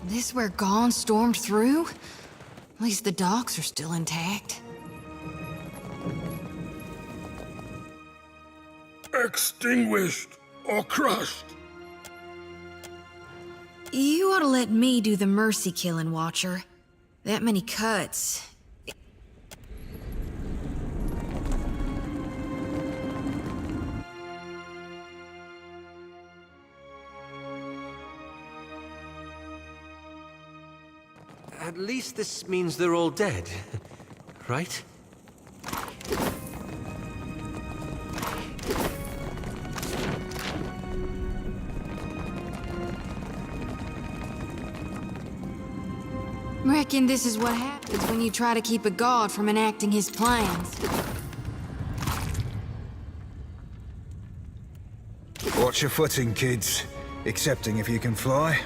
This where Gone stormed through? At least the docks are still intact. Extinguished or crushed. You ought to let me do the mercy killing, Watcher. That many cuts. At least this means they're all dead, right? Reckon this is what happens when you try to keep a god from enacting his plans. Watch your footing, kids. Excepting if you can fly.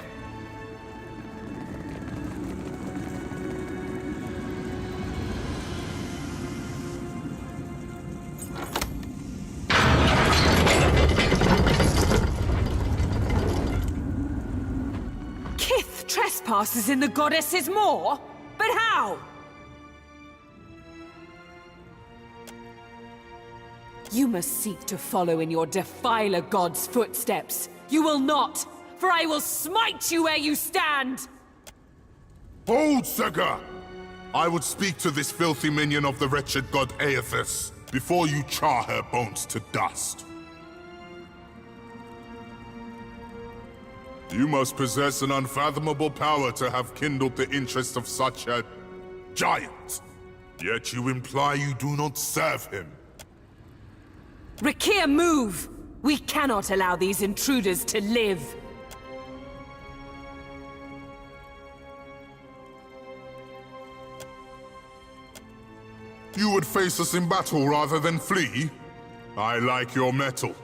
Trespasses in the goddess's maw? But how? You must seek to follow in your defiler god's footsteps. You will not, for I will smite you where you stand! Hold, Sega! I would speak to this filthy minion of the wretched god Aethys before you char her bones to dust. You must possess an unfathomable power to have kindled the interest of such a giant. Yet you imply you do not serve him. Rakir, move! We cannot allow these intruders to live. You would face us in battle rather than flee? I like your mettle.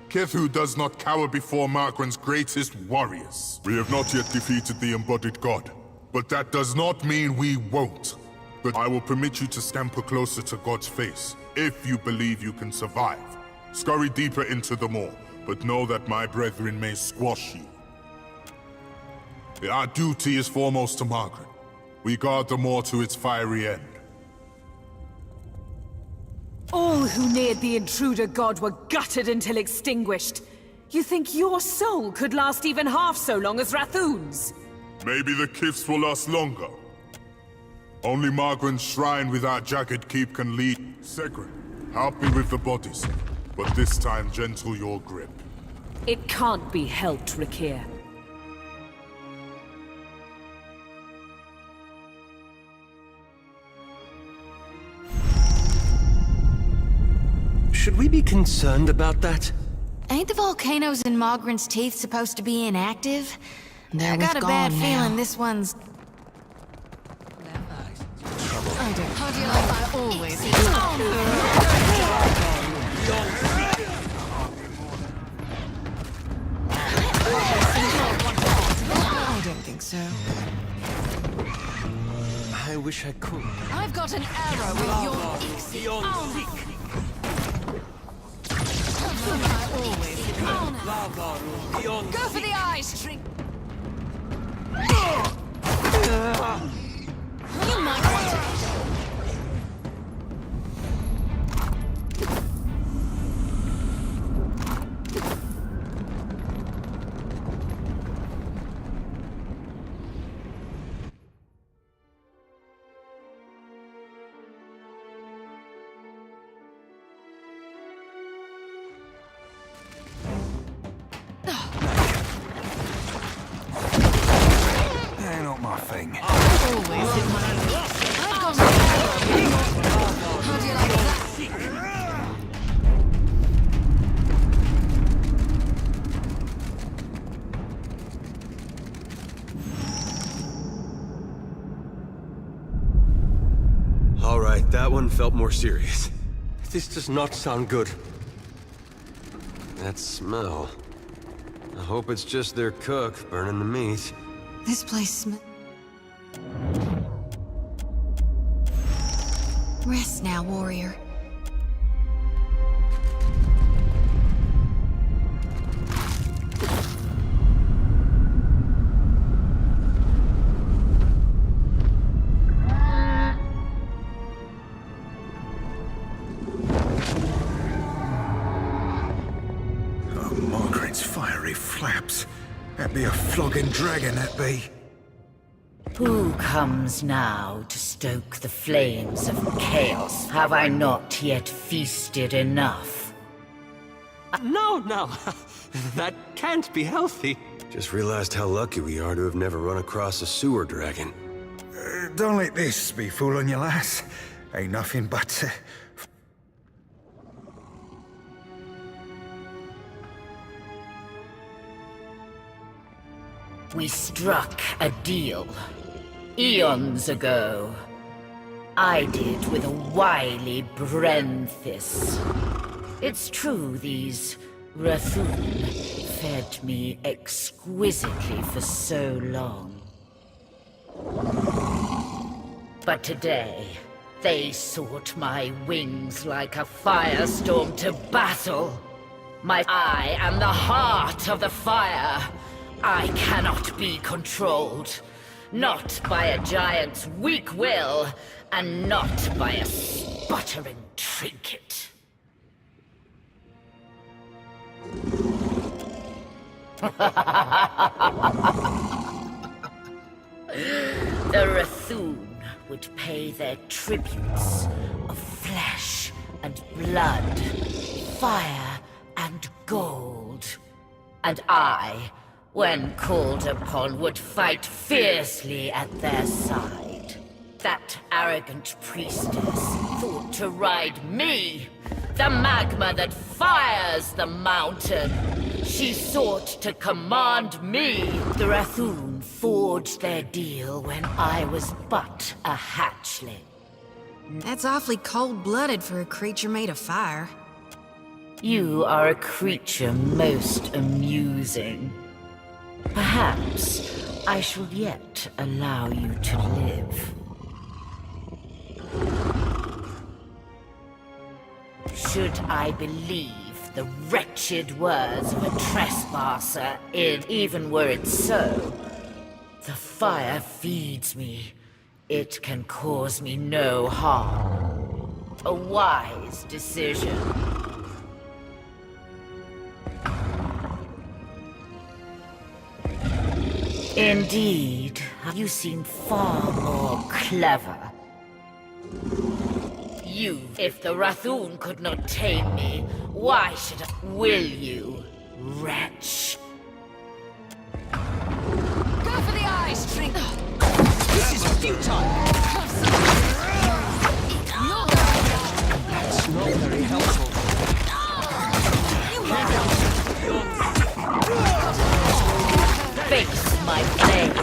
Kethu does not cower before Margren's greatest warriors. We have not yet defeated the embodied god, but that does not mean we won't. But I will permit you to scamper closer to God's face, if you believe you can survive. Scurry deeper into the maw, but know that my brethren may squash you. Our duty is foremost to Margren. We guard the maw to its fiery end. All who neared the intruder god were gutted until extinguished. You think your soul could last even half so long as Rathoon's? Maybe the Kifs will last longer. Only Margren's shrine with our jagged keep can lead. Segrin, help me with the bodies, but this time gentle your grip. It can't be helped, Rakir. Should we be concerned about that? Ain't the volcanoes in Mogren's Teeth supposed to be inactive? I got a bad feeling this one's... How do you like I always I don't think so. I wish I could. I've got an arrow with your ixie. I always go for the eyes. You might want to. They're not my thing. Always in my I've got an arrow. How do you like that? All right, that one felt more serious. This does not sound good. That smell. I hope it's just their cook burning the meat. This place smells... Rest now, warrior. claps. That'd be a flogging dragon, that be. Who comes now to stoke the flames of chaos? Have I not yet feasted enough? No, no. That can't be healthy. Just realized how lucky we are to have never run across a sewer dragon. Don't let this be fooling you, lass. Ain't nothing but... We struck a deal. Eons ago. I did with a wily Brenthis. It's true these Rathun fed me exquisitely for so long. But today, they sought my wings like a firestorm to battle. I am the heart of the fire. I cannot be controlled. Not by a giant's weak will, and not by a sputtering trinket. The Rathun would pay their tributes of flesh and blood, fire and gold. And I, when called upon, would fight fiercely at their side. That arrogant priestess thought to ride me, the magma that fires the mountain. She sought to command me. The Rathun forged their deal when I was but a hatchling. That's awfully cold-blooded for a creature made of fire. You are a creature most amusing. Perhaps I shall yet allow you to live. Should I believe the wretched words of a trespasser, even were it so, the fire feeds me. It can cause me no harm. A wise decision. Indeed, you seem far more clever. You, if the Rathun could not tame me, why should I? Will you, wretch? Go for the eyes, Trink! This is futile! That's not very helpful. Face my blade.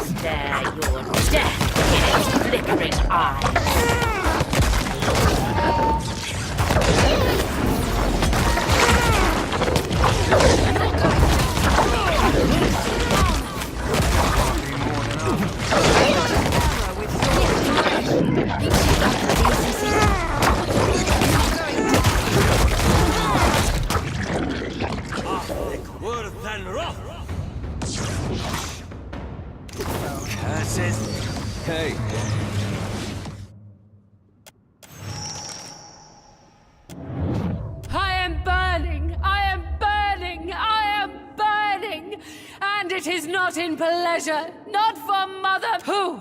Stare your death in its flickering eyes. Worse than rough. Curses. Hey. I am burning! I am burning! I am burning! And it is not in pleasure, not for Mother Who.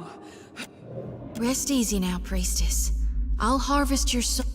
Rest easy now, priestess. I'll harvest your soul.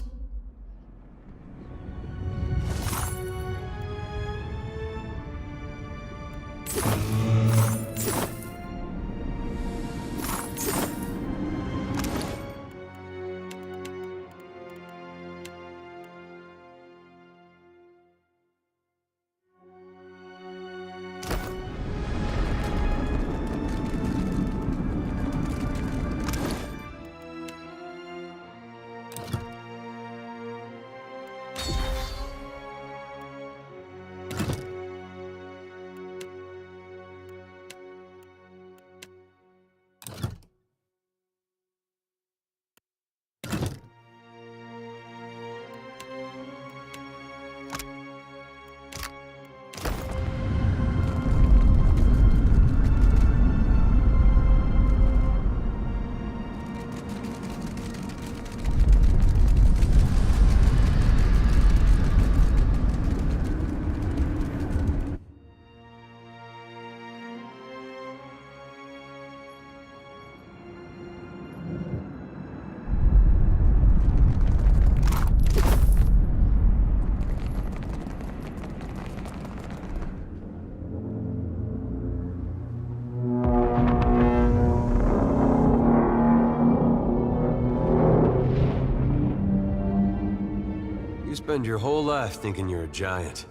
spend your whole life thinking you're a giant.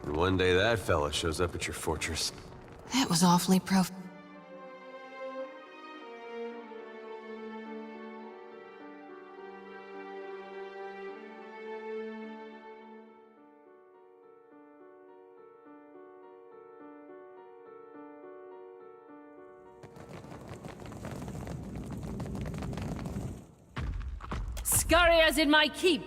And one day that fella shows up at your fortress. That was awfully Scurriers in my keep!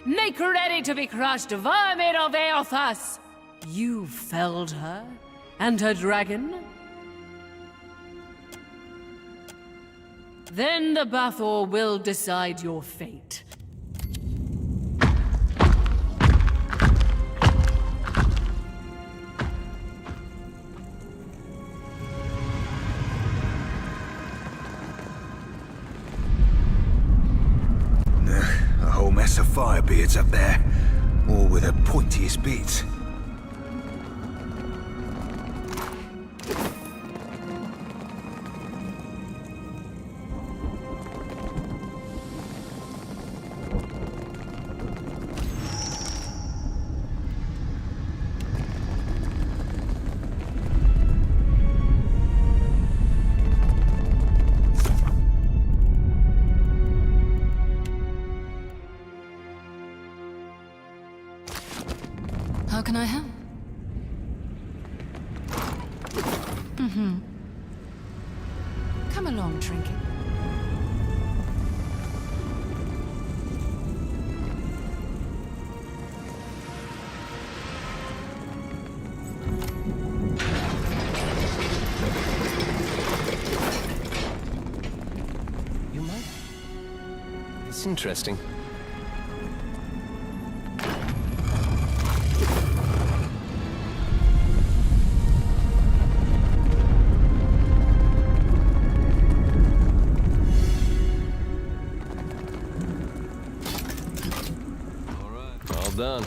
Make ready to be crushed, vermin of Eothas! You felled her? And her dragon? Then the Bathor will decide your fate. A whole mess of firebeards up there, all with the pointiest bits. How can I help? Come along, Trinket. You might. It's interesting. All done.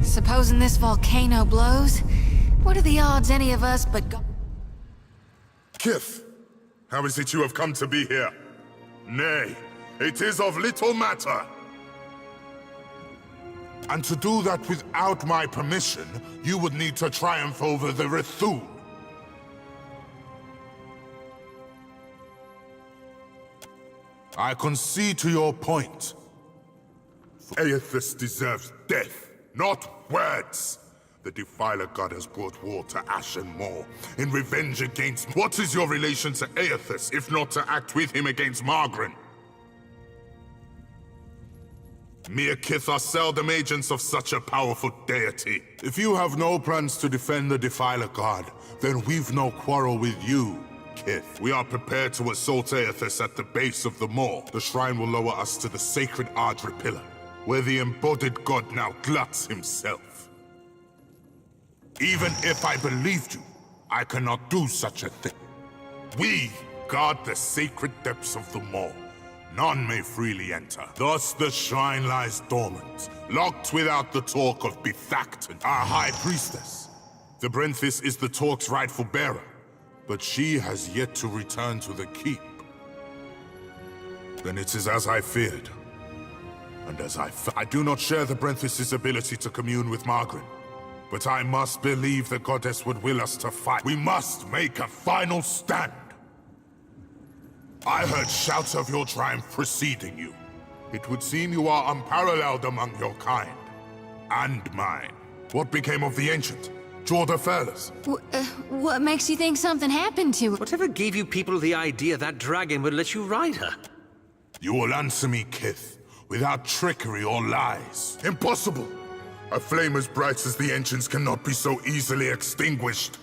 Supposing this volcano blows, what are the odds any of us but go— Kith, how is it you have come to be here? Nay, it is of little matter. And to do that without my permission, you would need to triumph over the Rithul. I concede to your point. Aethys deserves death, not words. The Defiler God has brought war to Ashen Moor in revenge against— What is your relation to Aethys, if not to act with him against Margren? Mere Kith are seldom agents of such a powerful deity. If you have no plans to defend the Defiler God, then we've no quarrel with you, Kith. We are prepared to assault Aethys at the base of the moor. The shrine will lower us to the sacred Ardra Pillar, where the embodied god now gluts himself. Even if I believed you, I cannot do such a thing. We guard the sacred depths of the moor. None may freely enter. Thus the shrine lies dormant, locked without the talk of Bethacton, our high priestess. The Brenthis is the talk's rightful bearer, but she has yet to return to the keep. Then it is as I feared. And as I do not share the Brenthis' ability to commune with Margren, but I must believe the goddess would will us to fight. We must make a final stand. I heard shouts of your triumph preceding you. It would seem you are unparalleled among your kind. And mine. What became of the Ancient? Jorda Fairless? what makes you think something happened to her? Whatever gave you people the idea that dragon would let you ride her? You will answer me, Kith, without trickery or lies. Impossible! A flame as bright as the Ancients cannot be so easily extinguished.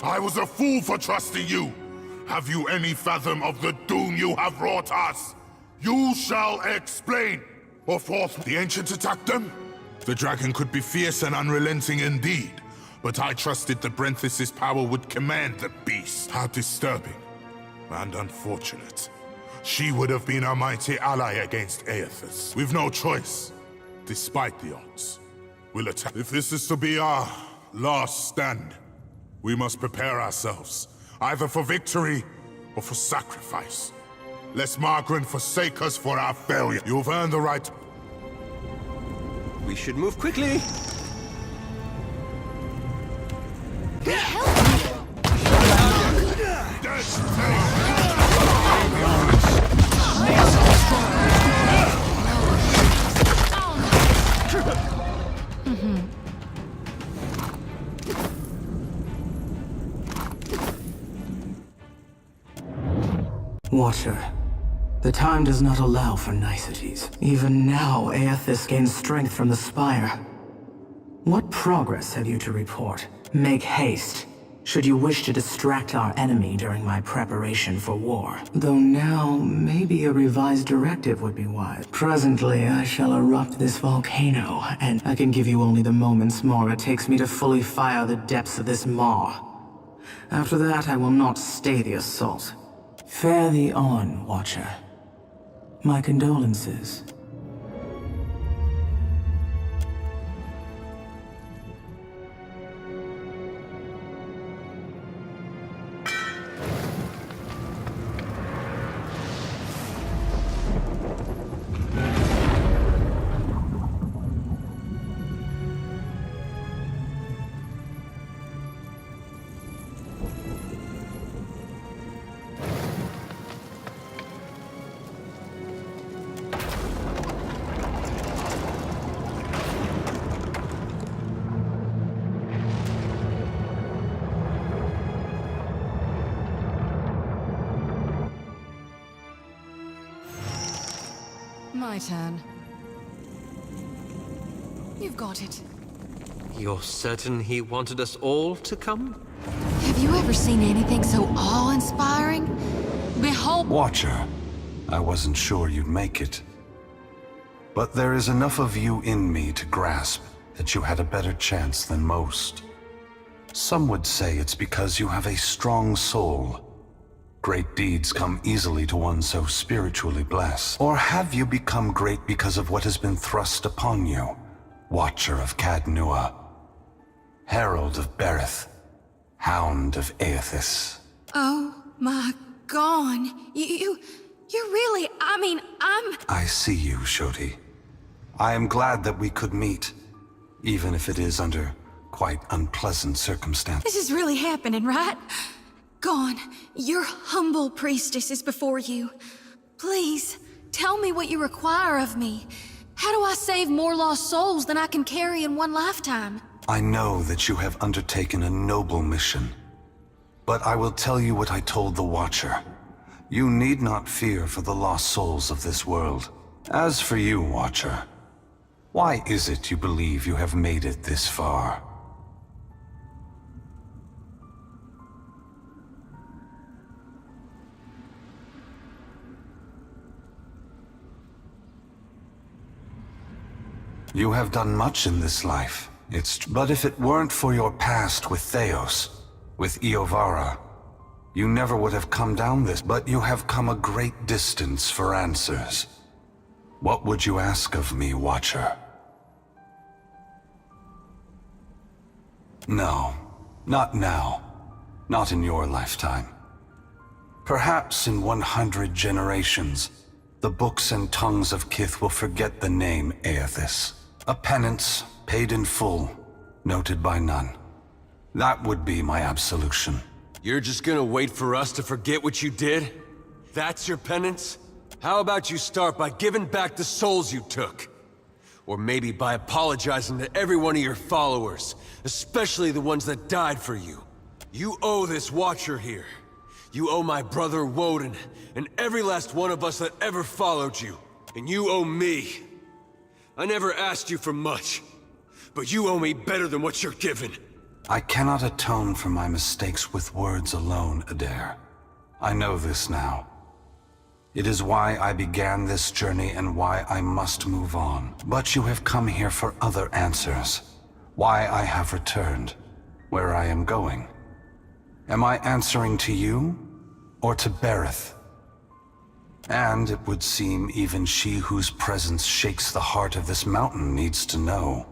I was a fool for trusting you. Have you any fathom of the doom you have wrought us? You shall explain. Or forth, the Ancient attacked them? The dragon could be fierce and unrelenting indeed, but I trusted the Brenthis' power would command the beast. How disturbing and unfortunate. she would have been a mighty ally against Aethys. We've no choice, despite the odds. We'll attack. If this is to be our last stand, we must prepare ourselves, either for victory or for sacrifice. Lest Margaret forsake us for our failure. You've earned the right. We should move quickly. Watcher, the time does not allow for niceties. Even now, Aethys gains strength from the spire. What progress have you to report? Make haste, should you wish to distract our enemy during my preparation for war. Though now, maybe a revised directive would be wise. Presently, I shall erupt this volcano, and I can give you only the moments more it takes me to fully fire the depths of this maw. After that, I will not stay the assault. Fare thee on, Watcher. My condolences. My turn. You've got it. You're certain he wanted us all to come? Have you ever seen anything so awe-inspiring? Behold— Watcher, I wasn't sure you'd make it. But there is enough of you in me to grasp that you had a better chance than most. Some would say it's because you have a strong soul. Great deeds come easily to one so spiritually blessed. Or have you become great because of what has been thrust upon you? Watcher of Cadnua, Herald of Berith, Hound of Aethys. Oh my god. You're really— I see you, Shoti. I am glad that we could meet, even if it is under quite unpleasant circumstances. This is really happening, right? Gone. Your humble priestess is before you. Please, tell me what you require of me. How do I save more lost souls than I can carry in one lifetime? I know that you have undertaken a noble mission, but I will tell you what I told the Watcher. You need not fear for the lost souls of this world. As for you, Watcher, why is it you believe you have made it this far? You have done much in this life, but if it weren't for your past with Theos, with Iovara, you never would have come down this, but you have come a great distance for answers. What would you ask of me, Watcher? No, not now. Not in your lifetime. Perhaps in 100 generations, the books and tongues of Kith will forget the name Aethys. A penance, paid in full, noted by none. That would be my absolution. You're just gonna wait for us to forget what you did? That's your penance? How about you start by giving back the souls you took? Or maybe by apologizing to every one of your followers, especially the ones that died for you. You owe this Watcher here. You owe my brother Woden, and every last one of us that ever followed you. And you owe me. I never asked you for much, but you owe me better than what you're given. I cannot atone for my mistakes with words alone, Adair. I know this now. It is why I began this journey and why I must move on. But you have come here for other answers. Why I have returned, where I am going. Am I answering to you, or to Berith? And it would seem even she whose presence shakes the heart of this mountain needs to know.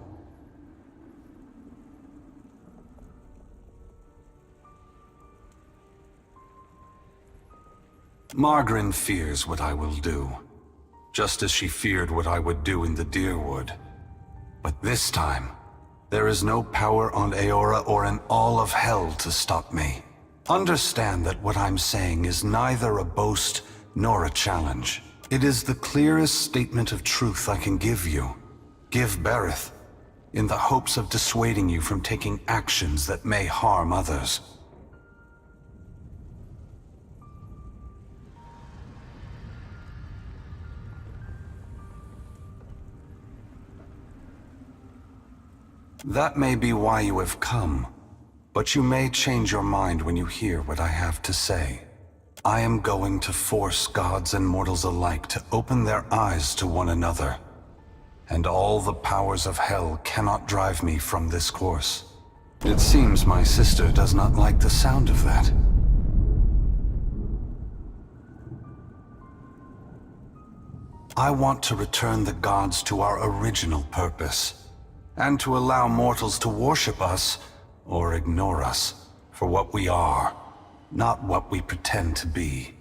Margaret fears what I will do, just as she feared what I would do in the Deerwood. But this time, there is no power on Eora or in all of hell to stop me. Understand that what I'm saying is neither a boast nor a challenge. It is the clearest statement of truth I can give you. Give Berith, in the hopes of dissuading you from taking actions that may harm others. That may be why you have come, but you may change your mind when you hear what I have to say. I am going to force gods and mortals alike to open their eyes to one another, and all the powers of hell cannot drive me from this course. It seems my sister does not like the sound of that. I want to return the gods to our original purpose, and to allow mortals to worship us, or ignore us, for what we are, not what we pretend to be.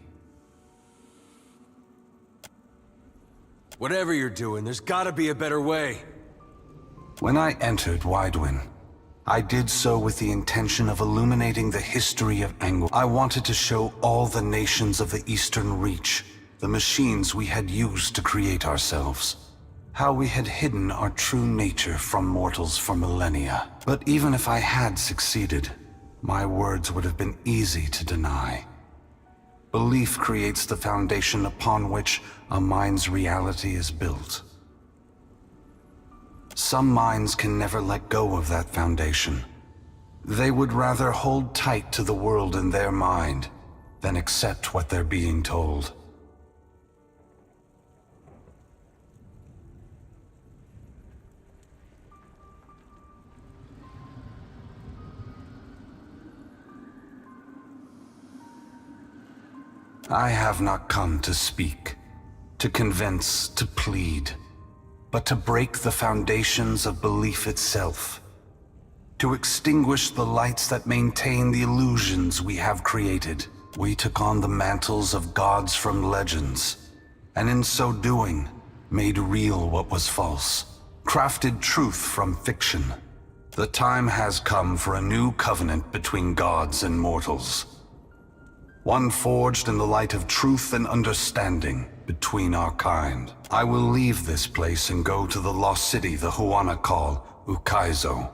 Whatever you're doing, there's gotta be a better way. When I entered Widewin, I did so with the intention of illuminating the history of Angor. I wanted to show all the nations of the Eastern Reach the machines we had used to create ourselves. How we had hidden our true nature from mortals for millennia. But even if I had succeeded, my words would have been easy to deny. Belief creates the foundation upon which a mind's reality is built. Some minds can never let go of that foundation. They would rather hold tight to the world in their mind than accept what they're being told. I have not come to speak, to convince, to plead, but to break the foundations of belief itself, to extinguish the lights that maintain the illusions we have created. We took on the mantles of gods from legends, and in so doing, made real what was false, crafted truth from fiction. The time has come for a new covenant between gods and mortals. One forged in the light of truth and understanding between our kind. I will leave this place and go to the lost city the Huana call Ukaizo.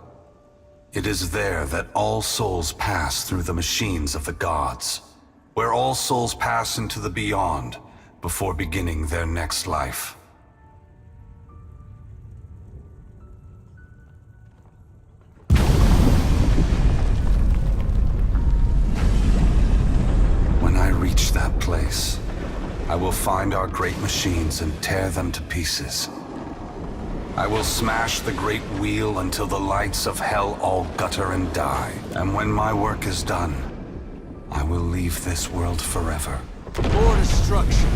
It is there that all souls pass through the machines of the gods, where all souls pass into the beyond before beginning their next life. When I reach that place, I will find our great machines and tear them to pieces. I will smash the great wheel until the lights of hell all gutter and die. And when my work is done, I will leave this world forever. More destruction.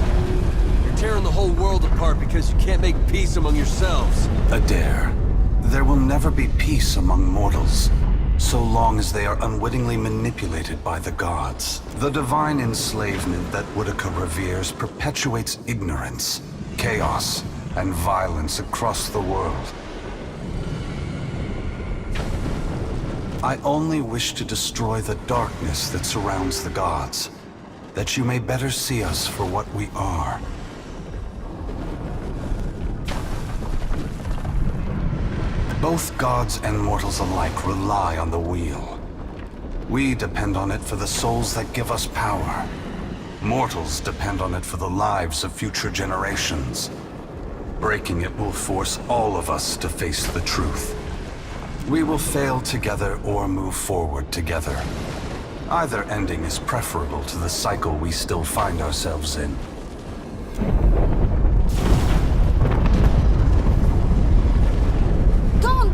You're tearing the whole world apart because you can't make peace among yourselves. Adair, there will never be peace among mortals, so long as they are unwittingly manipulated by the gods. The divine enslavement that Woodica reveres perpetuates ignorance, chaos, and violence across the world. I only wish to destroy the darkness that surrounds the gods, that you may better see us for what we are. Both gods and mortals alike rely on the wheel. We depend on it for the souls that give us power. Mortals depend on it for the lives of future generations. Breaking it will force all of us to face the truth. We will fail together or move forward together. Either ending is preferable to the cycle we still find ourselves in.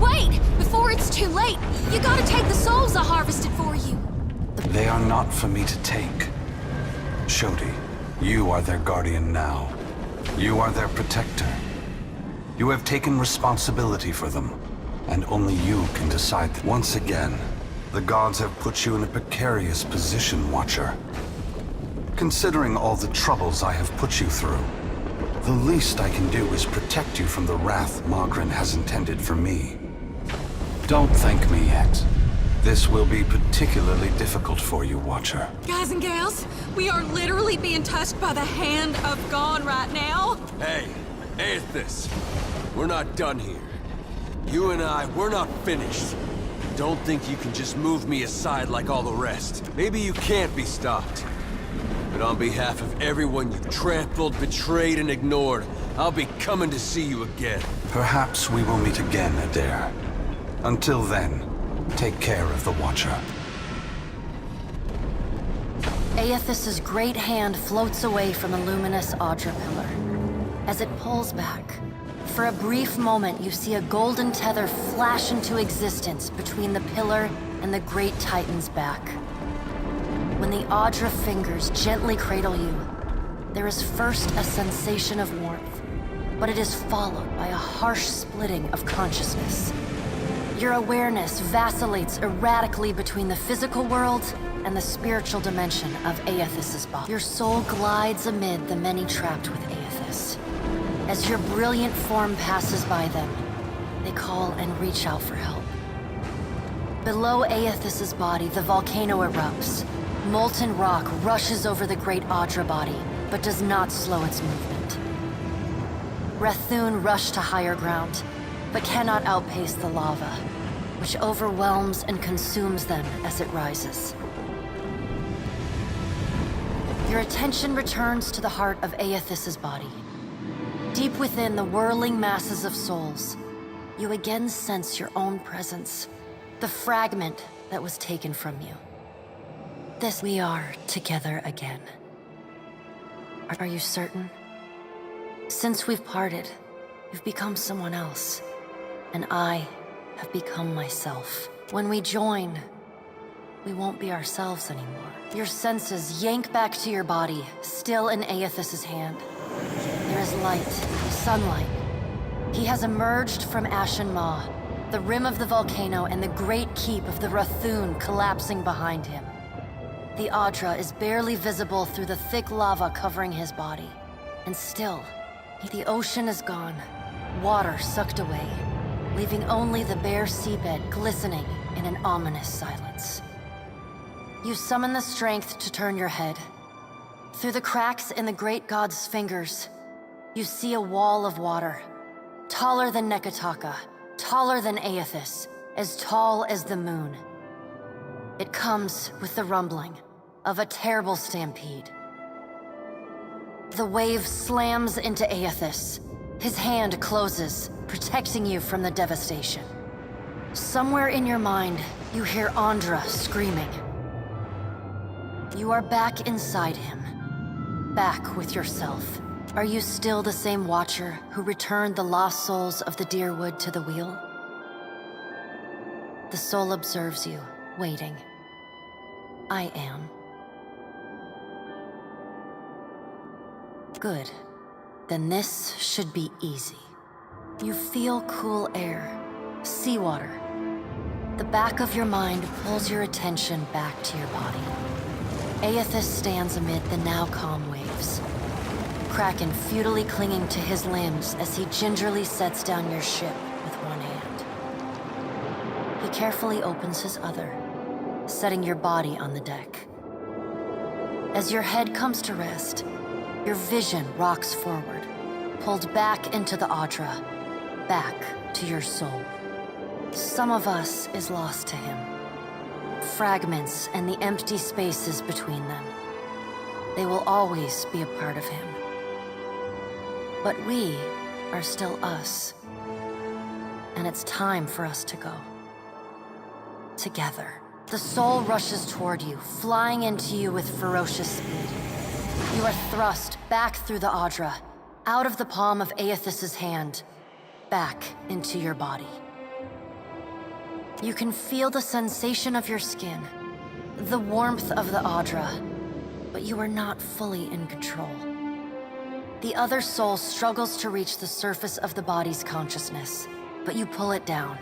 Wait! Before it's too late, you gotta take the souls I harvested for you. They are not for me to take. Shodi, You are their guardian now. You are their protector. You have taken responsibility for them, and only you can decide. Once again, the gods have put you in a precarious position, Watcher. Considering all the troubles I have put you through, the least I can do is protect you from the wrath Magrin has intended for me. Don't thank me yet. This will be particularly difficult for you, Watcher. Guys and gals, we are literally being touched by the hand of God right now. Hey, Aethys, we're not done here. You and we're not finished. Don't think you can just move me aside like all the rest. Maybe you can't be stopped. But on behalf of everyone you've trampled, betrayed, and ignored, I'll be coming to see you again. Perhaps we will meet again, Adair. Until then, take care of the Watcher. Aethys' great hand floats away from the luminous Audra pillar. As it pulls back, for a brief moment you see a golden tether flash into existence between the pillar and the great Titan's back. When the Audra fingers gently cradle you, there is first a sensation of warmth, but it is followed by a harsh splitting of consciousness. Your awareness vacillates erratically between the physical world and the spiritual dimension of Aethys' body. Your soul glides amid the many trapped with Aethys. As your brilliant form passes by them, they call and reach out for help. Below Aethys' body, the volcano erupts. Molten rock rushes over the great Audra body, but does not slow its movement. Rathun rush to higher ground, but cannot outpace the lava, which overwhelms and consumes them as it rises. Your attention returns to the heart of Aethys' body. Deep within the whirling masses of souls, you again sense your own presence, the fragment that was taken from you. We are together again. Are you certain? Since we've parted, you've become someone else, and I have become myself. When we join, we won't be ourselves anymore. Your senses yank back to your body, still in Aethys' hand. There is light, sunlight. He has emerged from Ashen Maw, the rim of the volcano and the great keep of the Rathun collapsing behind him. The Audra is barely visible through the thick lava covering his body. And still, the ocean is gone, water sucked away, leaving only the bare seabed glistening in an ominous silence. You summon the strength to turn your head. Through the cracks in the great god's fingers, you see a wall of water, taller than Nekataka, taller than Aethys, as tall as the moon. It comes with the rumbling of a terrible stampede. The wave slams into Aethys. His hand closes, protecting you from the devastation. Somewhere in your mind, you hear Andra screaming. You are back inside him, back with yourself. Are you still the same Watcher who returned the lost souls of the Deerwood to the wheel? The soul observes you, waiting. I am. Good. Then this should be easy. You feel cool air, seawater. The back of your mind pulls your attention back to your body. Aethys stands amid the now calm waves. Kraken futilely clinging to his limbs as he gingerly sets down your ship with one hand. He carefully opens his other, setting your body on the deck. As your head comes to rest, your vision rocks forward, pulled back into the Audra, back to your soul. Some of us is lost to him. Fragments and the empty spaces between them. They will always be a part of him. But we are still us. And it's time for us to go. Together. The soul rushes toward you, flying into you with ferocious speed. You are thrust back through the Audra, out of the palm of Aethys' hand, back into your body. You can feel the sensation of your skin, the warmth of the Audra, but you are not fully in control. The other soul struggles to reach the surface of the body's consciousness, but you pull it down.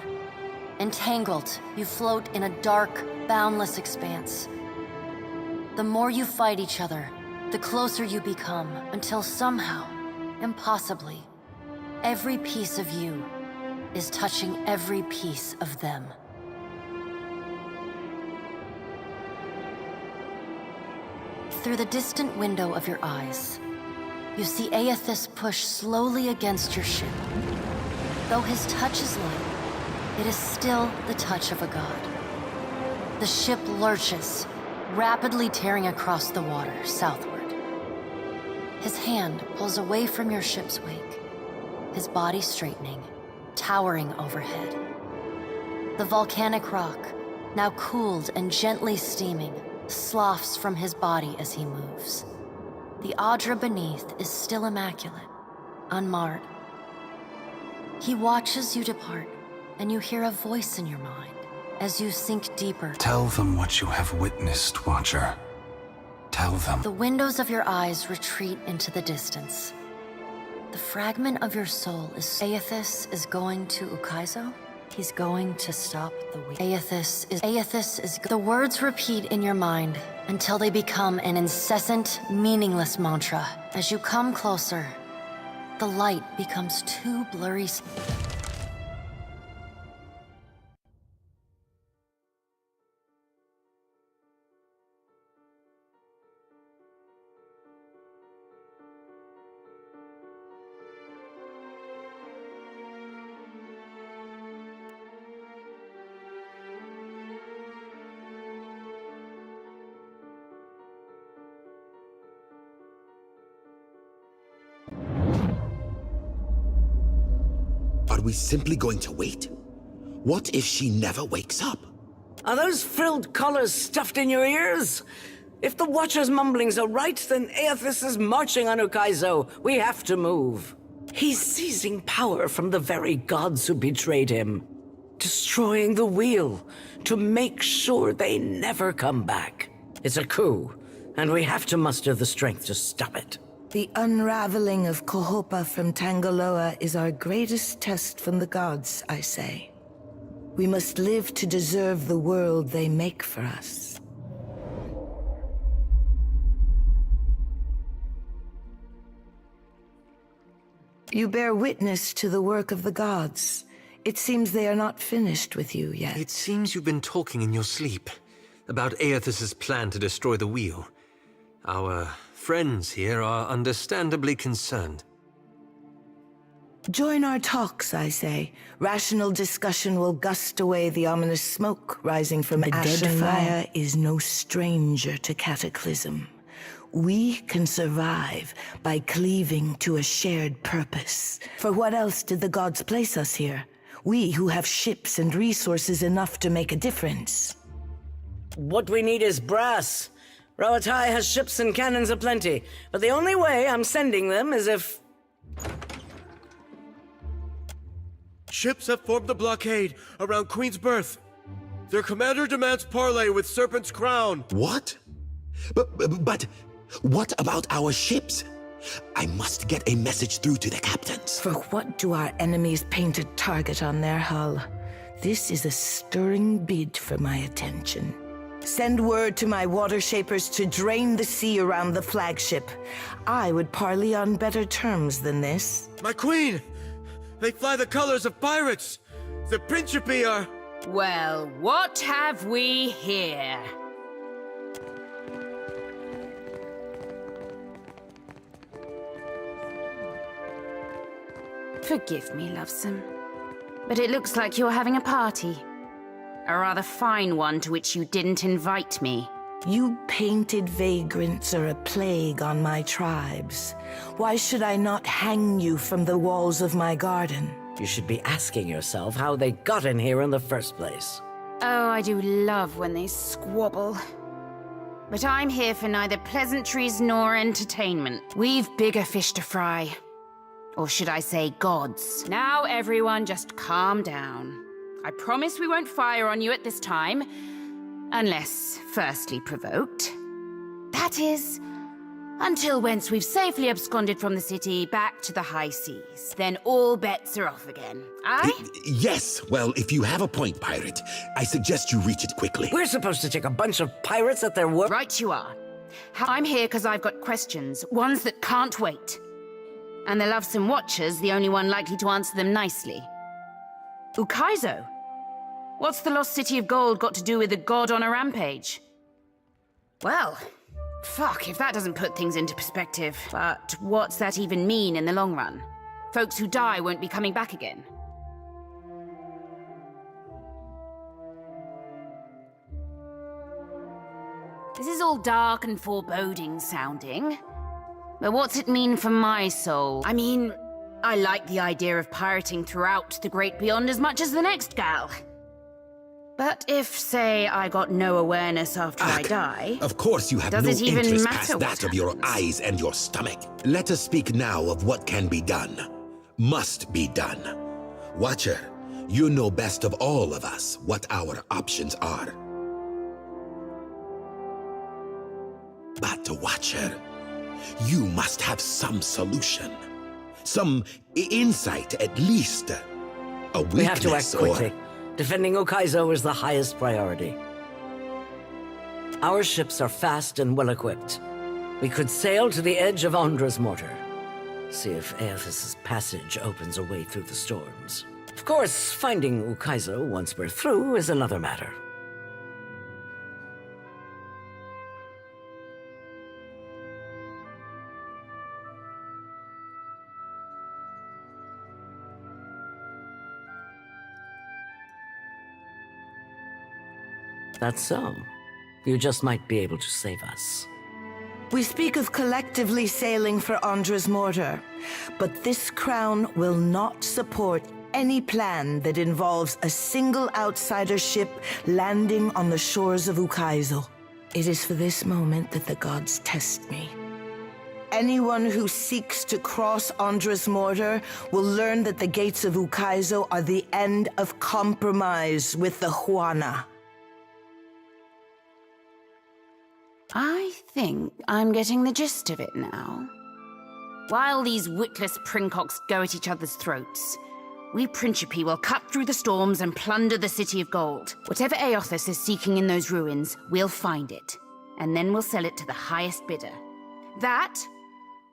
Entangled, you float in a dark, boundless expanse. The more you fight each other, the closer you become, until somehow, impossibly, every piece of you is touching every piece of them. Through the distant window of your eyes, you see Aethys push slowly against your ship. Though his touch is light, it is still the touch of a god. The ship lurches, rapidly tearing across the water southward. His hand pulls away from your ship's wake, his body straightening, towering overhead. The volcanic rock, now cooled and gently steaming, sloughs from his body as he moves. The Audra beneath is still immaculate, unmarred. He watches you depart, and you hear a voice in your mind as you sink deeper. Tell them what you have witnessed, Watcher. Tell them. The windows of your eyes retreat into the distance. The fragment of your soul is Aethys is going to Ukaizo. He's going to stop the wheel. Aethys is. The words repeat in your mind until they become an incessant, meaningless mantra. As you come closer, the light becomes too blurry. Are we simply going to wait? What if she never wakes up? Are those frilled collars stuffed in your ears? If the Watcher's mumblings are right, then Aethys is marching on Ukaizo. We have to move. He's seizing power from the very gods who betrayed him. Destroying the wheel to make sure they never come back. It's a coup, and we have to muster the strength to stop it. The unraveling of Kohopa from Tangaloa is our greatest test from the gods, I say. We must live to deserve the world they make for us. You bear witness to the work of the gods. It seems they are not finished with you yet. It seems you've been talking in your sleep about Aethys' plan to destroy the wheel. Our friends here are understandably concerned. Join our talks, I say. Rational discussion will gust away the ominous smoke rising from Deadfire is no stranger to cataclysm. We can survive by cleaving to a shared purpose. For what else did the gods place us here? We who have ships and resources enough to make a difference. What we need is brass. Rawatai has ships and cannons aplenty, but the only way I'm sending them is if... Ships have formed a blockade around Queen's Berth. Their commander demands parley with Serpent's Crown. What? But what about our ships? I must get a message through to the captains. For what do our enemies paint a target on their hull? This is a stirring bid for my attention. Send word to my water shapers to drain the sea around the flagship. I would parley on better terms than this. My queen! They fly the colors of pirates! The Principi are... Well, what have we here? Forgive me, lovesome, but it looks like you're having a party. A rather fine one to which you didn't invite me. You painted vagrants are a plague on my tribes. Why should I not hang you from the walls of my garden? You should be asking yourself how they got in here in the first place. Oh, I do love when they squabble. But I'm here for neither pleasantries nor entertainment. We've bigger fish to fry. Or should I say gods. Now everyone just calm down. I promise we won't fire on you at this time. Unless firstly provoked. That is, until once we've safely absconded from the city back to the high seas. Then all bets are off again. Aye? Yes, well, if you have a point, pirate, I suggest you reach it quickly. We're supposed to take a bunch of pirates at their work. Right you are. I'm here because I've got questions, ones that can't wait. And the Lovesome Watcher's the only one likely to answer them nicely. Ukaizo? What's the lost city of gold got to do with a god on a rampage? Well, fuck if that doesn't put things into perspective. But what's that even mean in the long run? Folks who die won't be coming back again. This is all dark and foreboding sounding. But what's it mean for my soul? I mean, I like the idea of pirating throughout the Great Beyond as much as the next gal. But if, say, I got no awareness after I die... Of course you have does no it even interest matter past what that of your happens? eyes and your stomach. Let us speak now of what can be done. Must be done. Watcher, you know best of all of us what our options are. But, Watcher, you must have some solution. Some insight, at least. A weakness, We have to act quickly. or... Defending Ukaizo is the highest priority. Our ships are fast and well-equipped. We could sail to the edge of Andra's mortar. See if Aethys' passage opens a way through the storms. Of course, finding Ukaizo once we're through is another matter. That's so. You just might be able to save us. We speak of collectively sailing for Andra's mortar, but this crown will not support any plan that involves a single outsider ship landing on the shores of Ukaizo. It is for this moment that the gods test me. Anyone who seeks to cross Andra's mortar will learn that the gates of Ukaizo are the end of compromise with the Huana. I think I'm getting the gist of it now. While these witless princocks go at each other's throats, we Principi will cut through the storms and plunder the City of Gold. Whatever Aethys is seeking in those ruins, we'll find it. And then we'll sell it to the highest bidder. That,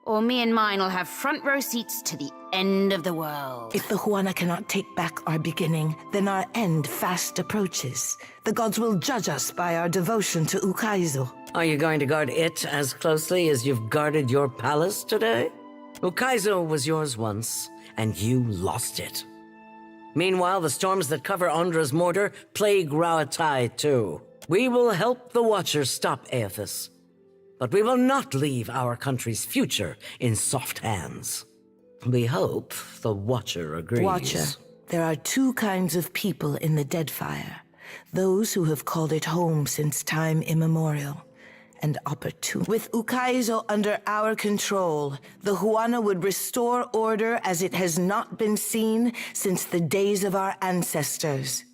or me and mine will have front row seats to the end of the world. If the Huana cannot take back our beginning, then our end fast approaches. The gods will judge us by our devotion to Ukaizo. Are you going to guard it as closely as you've guarded your palace today? Ukaizo was yours once, and you lost it. Meanwhile, the storms that cover Andra's mortar plague Rauatai too. We will help the Watchers stop Aethys, but we will not leave our country's future in soft hands. We hope the Watcher agrees. Watcher, there are two kinds of people in the Deadfire. Those who have called it home since time immemorial. And opportunity. With Ukaizo under our control, the Huana would restore order as it has not been seen since the days of our ancestors.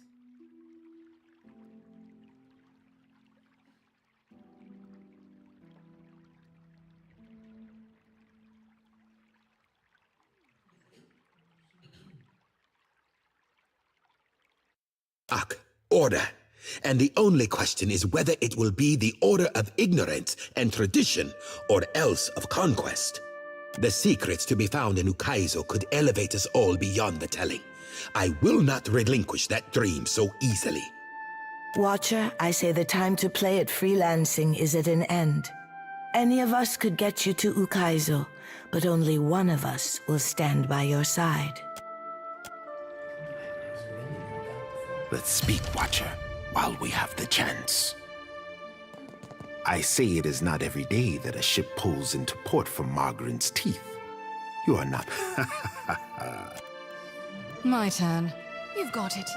Order. And the only question is whether it will be the order of ignorance and tradition, or else of conquest. The secrets to be found in Ukaizo could elevate us all beyond the telling. I will not relinquish that dream so easily. Watcher, I say the time to play at freelancing is at an end. Any of us could get you to Ukaizo, but only one of us will stand by your side. Let's speak, Watcher, while we have the chance. I say it is not every day that a ship pulls into port from Margaret's teeth. You are not... My turn. You've got it.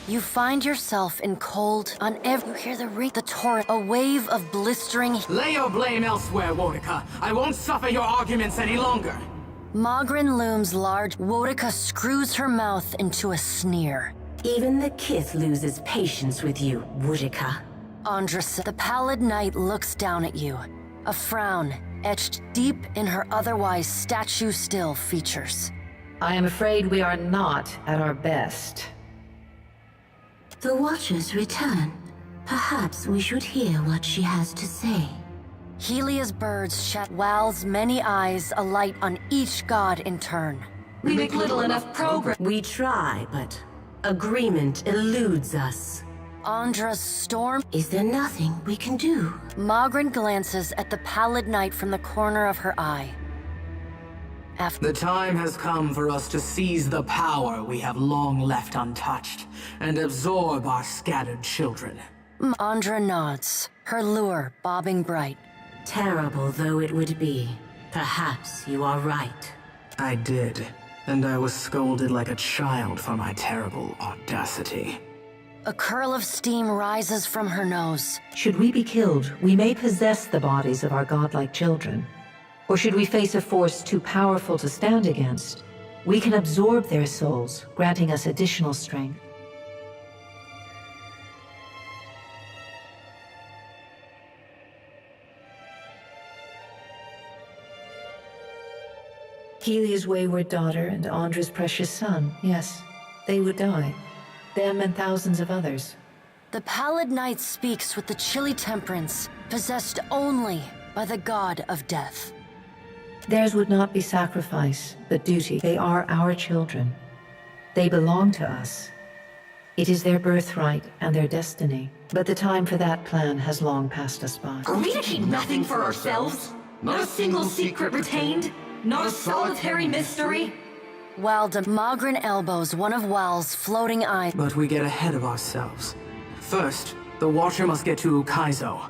You find yourself in cold, you hear the ring, the torrent, a wave of blistering. Lay your blame elsewhere, Wodika. I won't suffer your arguments any longer. Magrin looms large. Wodika screws her mouth into a sneer. Even the Kith loses patience with you, Wodika. Andra says. The pallid knight looks down at you. A frown etched deep in her otherwise statue-still features. I am afraid we are not at our best. The Watchers return. Perhaps we should hear what she has to say. Helia's birds shut Wal's many eyes alight on each god in turn. We make little enough progress. We try, but agreement eludes us. Andra's storm. Is there nothing we can do? Magrin glances at the pallid knight from the corner of her eye. The time has come for us to seize the power we have long left untouched, and absorb our scattered children. Andra nods, her lure bobbing bright. Terrible though it would be, perhaps you are right. I did, and I was scolded like a child for my terrible audacity. A curl of steam rises from her nose. Should we be killed, we may possess the bodies of our godlike children. Or should we face a force too powerful to stand against, we can absorb their souls, granting us additional strength. Helia's wayward daughter and Andra's precious son, yes, they would die. Them and thousands of others. The pallid knight speaks with the chilly temperance, possessed only by the god of death. Theirs would not be sacrifice, but duty. They are our children. They belong to us. It is their birthright and their destiny. But the time for that plan has long passed us by. Are we to keep nothing for ourselves? Not a single secret retained? Not a solitary mystery? Magrin elbows one of Wal's floating eyes. But we get ahead of ourselves. First, the Watcher must get to Ukaizo,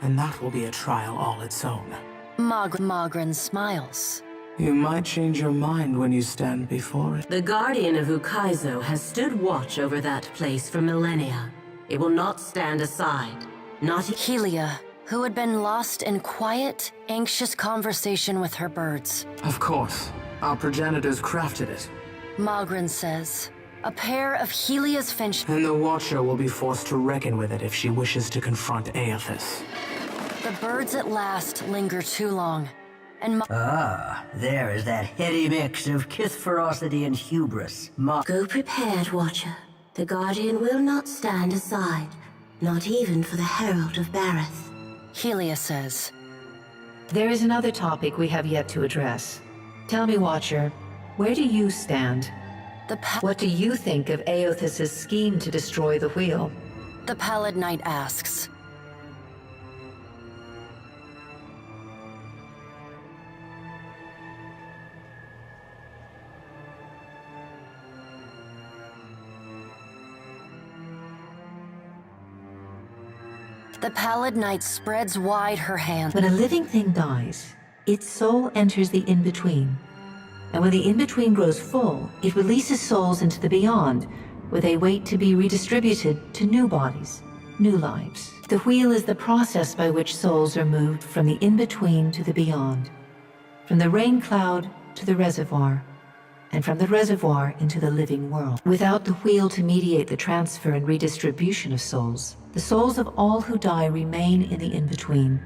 and that will be a trial all its own. Magrin smiles. You might change your mind when you stand before it. The Guardian of Ukaizo has stood watch over that place for millennia. It will not stand aside. Not Helia, who had been lost in quiet, anxious conversation with her birds. Of course. Our progenitors crafted it. Magrin says. A pair of Helia's finch. And the Watcher will be forced to reckon with it if she wishes to confront Aethys. The birds at last linger too long, and there is that heady mix of Kith ferocity and hubris. Go prepared, Watcher. The Guardian will not stand aside, not even for the Herald of Bareth. Helia says. There is another topic we have yet to address. Tell me, Watcher, where do you stand? What do you think of Aethys' scheme to destroy the Wheel? The pallid knight asks. The pallid knight spreads wide her hand. When a living thing dies, its soul enters the in-between. And when the in-between grows full, it releases souls into the beyond, where they wait to be redistributed to new bodies, new lives. The wheel is the process by which souls are moved from the in-between to the beyond, from the rain cloud to the reservoir, and from the reservoir into the living world. Without the wheel to mediate the transfer and redistribution of souls, the souls of all who die remain in the in-between.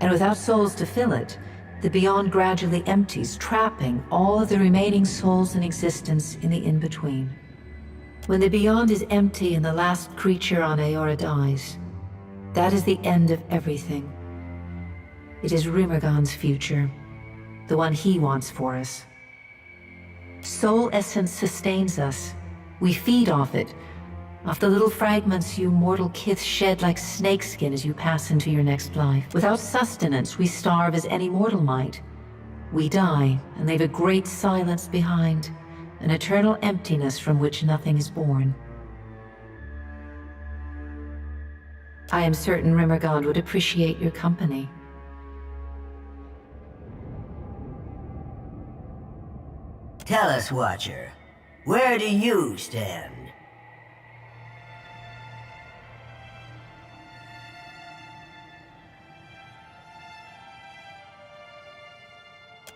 And without souls to fill it, the beyond gradually empties, trapping all of the remaining souls in existence in the in-between. When the beyond is empty and the last creature on Aora dies, that is the end of everything. It is Rimergon's future, the one he wants for us. Soul essence sustains us. We feed off it, off the little fragments you mortal kith shed like snakeskin as you pass into your next life. Without sustenance, we starve as any mortal might. We die and leave a great silence behind, an eternal emptiness from which nothing is born. I am certain Rimergon would appreciate your company. Tell us, Watcher, where do you stand?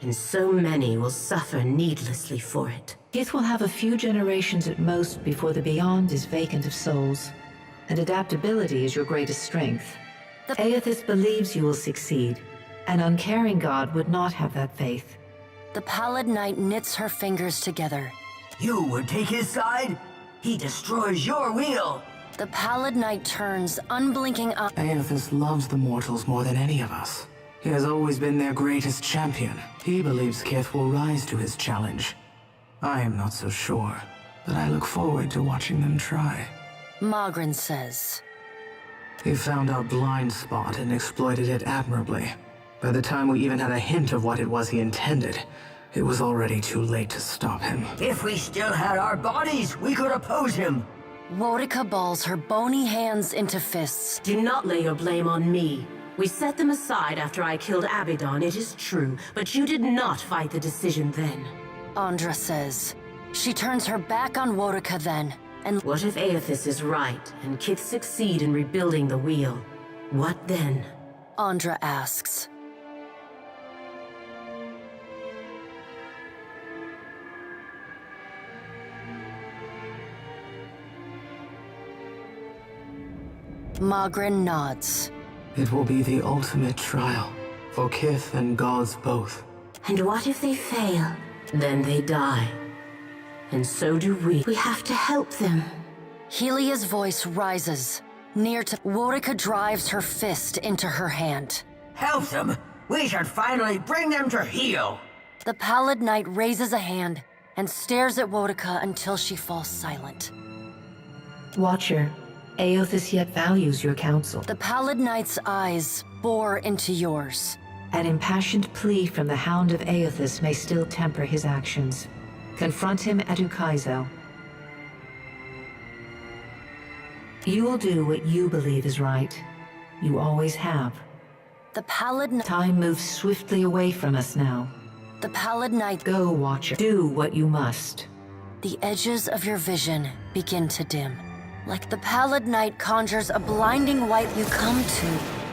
and so many will suffer needlessly for it. Kith will have a few generations at most before the Beyond is vacant of souls, and adaptability is your greatest strength. Aethys believes you will succeed. An uncaring god would not have that faith. The Pallid Knight knits her fingers together. You would take his side? He destroys your wheel! The Pallid Knight turns, unblinking eyes. Aethys loves the mortals more than any of us. He has always been their greatest champion. He believes Kith will rise to his challenge. I am not so sure, but I look forward to watching them try. Magrin says. He found our blind spot and exploited it admirably. By the time we even had a hint of what it was he intended, it was already too late to stop him. If we still had our bodies, we could oppose him. Wotica balls her bony hands into fists. Do not lay your blame on me. We set them aside after I killed Abaddon, it is true, but you did not fight the decision then. Andra says. She turns her back on Wotica then, and... What if Aethys is right, and Kith succeed in rebuilding the wheel? What then? Andra asks. Magrin nods. It will be the ultimate trial, for Kith and gods both. And what if they fail? Then they die. And so do we. We have to help them. Helia's voice rises. Near to Wotica drives her fist into her hand. Help them! We should finally bring them to heel! The Pallid Knight raises a hand and stares at Wotica until she falls silent. Watcher, Aethys yet values your counsel. The Pallid Knight's eyes bore into yours. An impassioned plea from the Hound of Aethys may still temper his actions. Confront him at Ukaizo. You will do what you believe is right. You always have. The Pallid Knight... Time moves swiftly away from us now. The Pallid Knight... Go, Watcher. Do what you must. The edges of your vision begin to dim. Like the Pallid Knight conjures a blinding white you come to.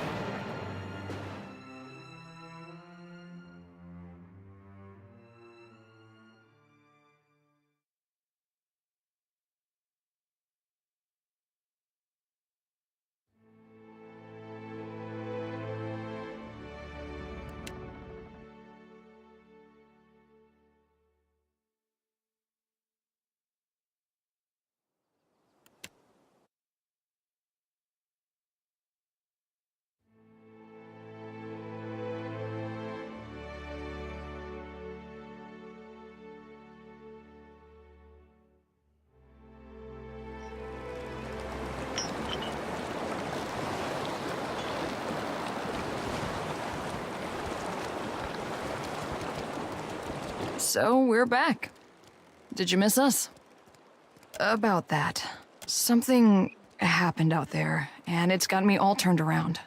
So, we're back. Did you miss us? About that. Something happened out there, and it's got me all turned around.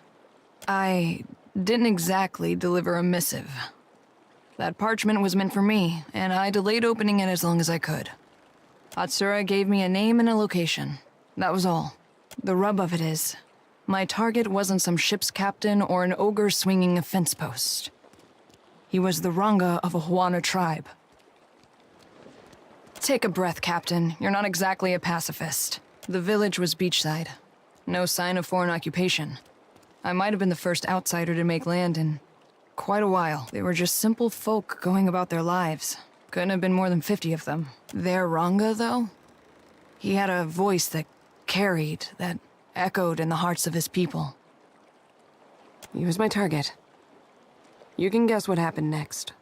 I didn't exactly deliver a missive. That parchment was meant for me, and I delayed opening it as long as I could. Atsura gave me a name and a location. That was all. The rub of it is, my target wasn't some ship's captain or an ogre swinging a fence post. He was the Ranga of a Huana tribe. Take a breath, Captain. You're not exactly a pacifist. The village was beachside. No sign of foreign occupation. I might have been the first outsider to make land in quite a while. They were just simple folk going about their lives. Couldn't have been more than 50 of them. Their Ranga, though? He had a voice that carried, that echoed in the hearts of his people. He was my target. You can guess what happened next.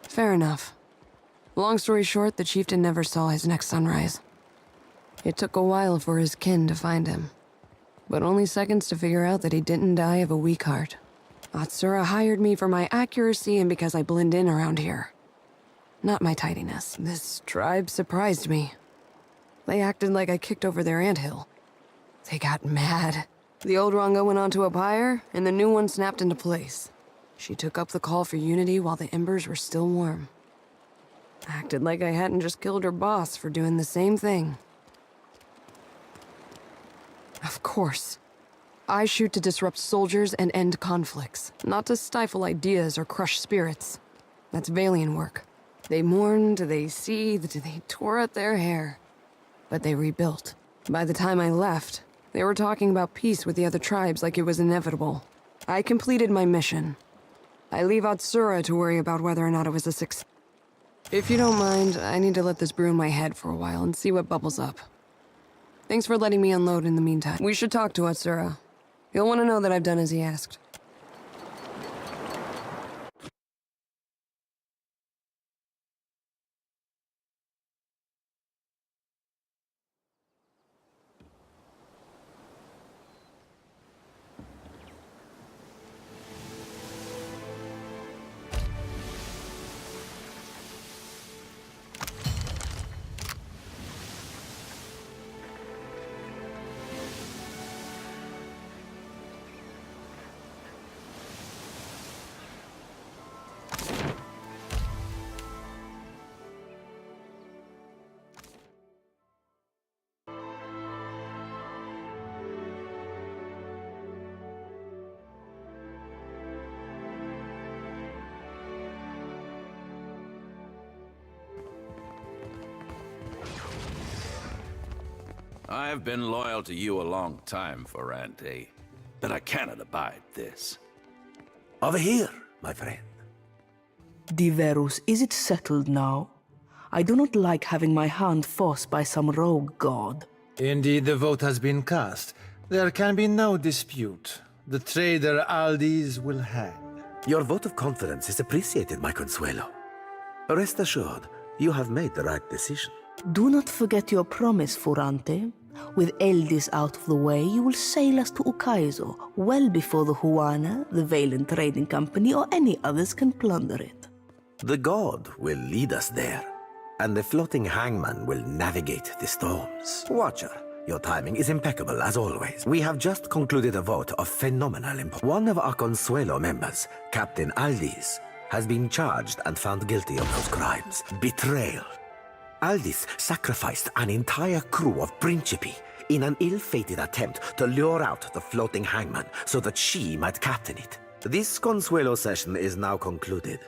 Fair enough. Long story short, the chieftain never saw his next sunrise. It took a while for his kin to find him, but only seconds to figure out that he didn't die of a weak heart. Atsura hired me for my accuracy and because I blend in around here. Not my tidiness. This tribe surprised me. They acted like I kicked over their anthill. They got mad. The old Ranga went onto a pyre, and the new one snapped into place. She took up the call for unity while the embers were still warm. Acted like I hadn't just killed her boss for doing the same thing. Of course. I shoot to disrupt soldiers and end conflicts, not to stifle ideas or crush spirits. That's Valian work. They mourned, they seethed, they tore at their hair. But they rebuilt. By the time I left, they were talking about peace with the other tribes like it was inevitable. I completed my mission. I leave Atsura to worry about whether or not it was a success. If you don't mind, I need to let this brew in my head for a while and see what bubbles up. Thanks for letting me unload in the meantime. We should talk to Atsura. He'll want to know that I've done as he asked. I've been loyal to you a long time, Ferrante, but I cannot abide this. Over here, my friend. Diverus, is it settled now? I do not like having my hand forced by some rogue god. Indeed, the vote has been cast. There can be no dispute. The traitor Aldis will hang. Your vote of confidence is appreciated, my Consuelo. Rest assured, you have made the right decision. Do not forget your promise, Ferrante. With Eldis out of the way, you will sail us to Ukaizo, well before the Huana, the Valen Trading Company, or any others can plunder it. The god will lead us there, and the floating hangman will navigate the storms. Watcher, your timing is impeccable as always. We have just concluded a vote of phenomenal importance. One of our Consuelo members, Captain Aldis, has been charged and found guilty of those crimes. Betrayal. Aldis sacrificed an entire crew of Principi in an ill-fated attempt to lure out the floating hangman so that she might captain it. This Consuelo session is now concluded.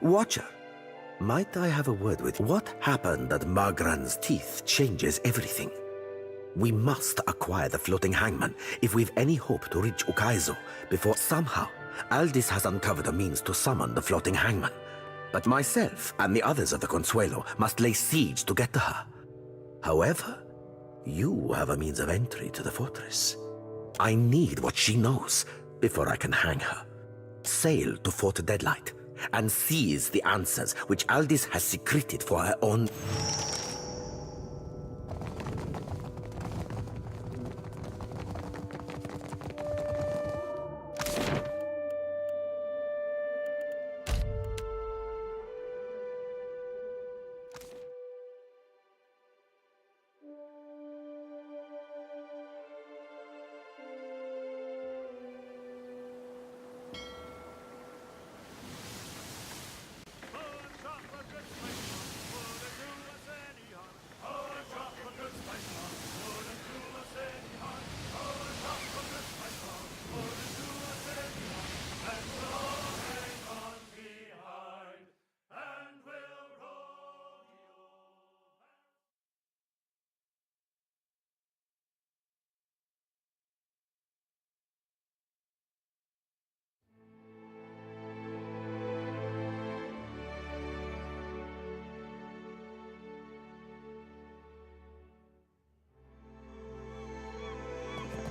Watcher, might I have a word with you? What happened at Magran's teeth changes everything. We must acquire the floating hangman if we've any hope to reach Ukaizo before somehow Aldis has uncovered a means to summon the floating hangman. But myself and the others of the Consuelo must lay siege to get to her. However, you have a means of entry to the fortress. I need what she knows before I can hang her. Sail to Fort Deadlight and seize the answers which Aldis has secreted for her own...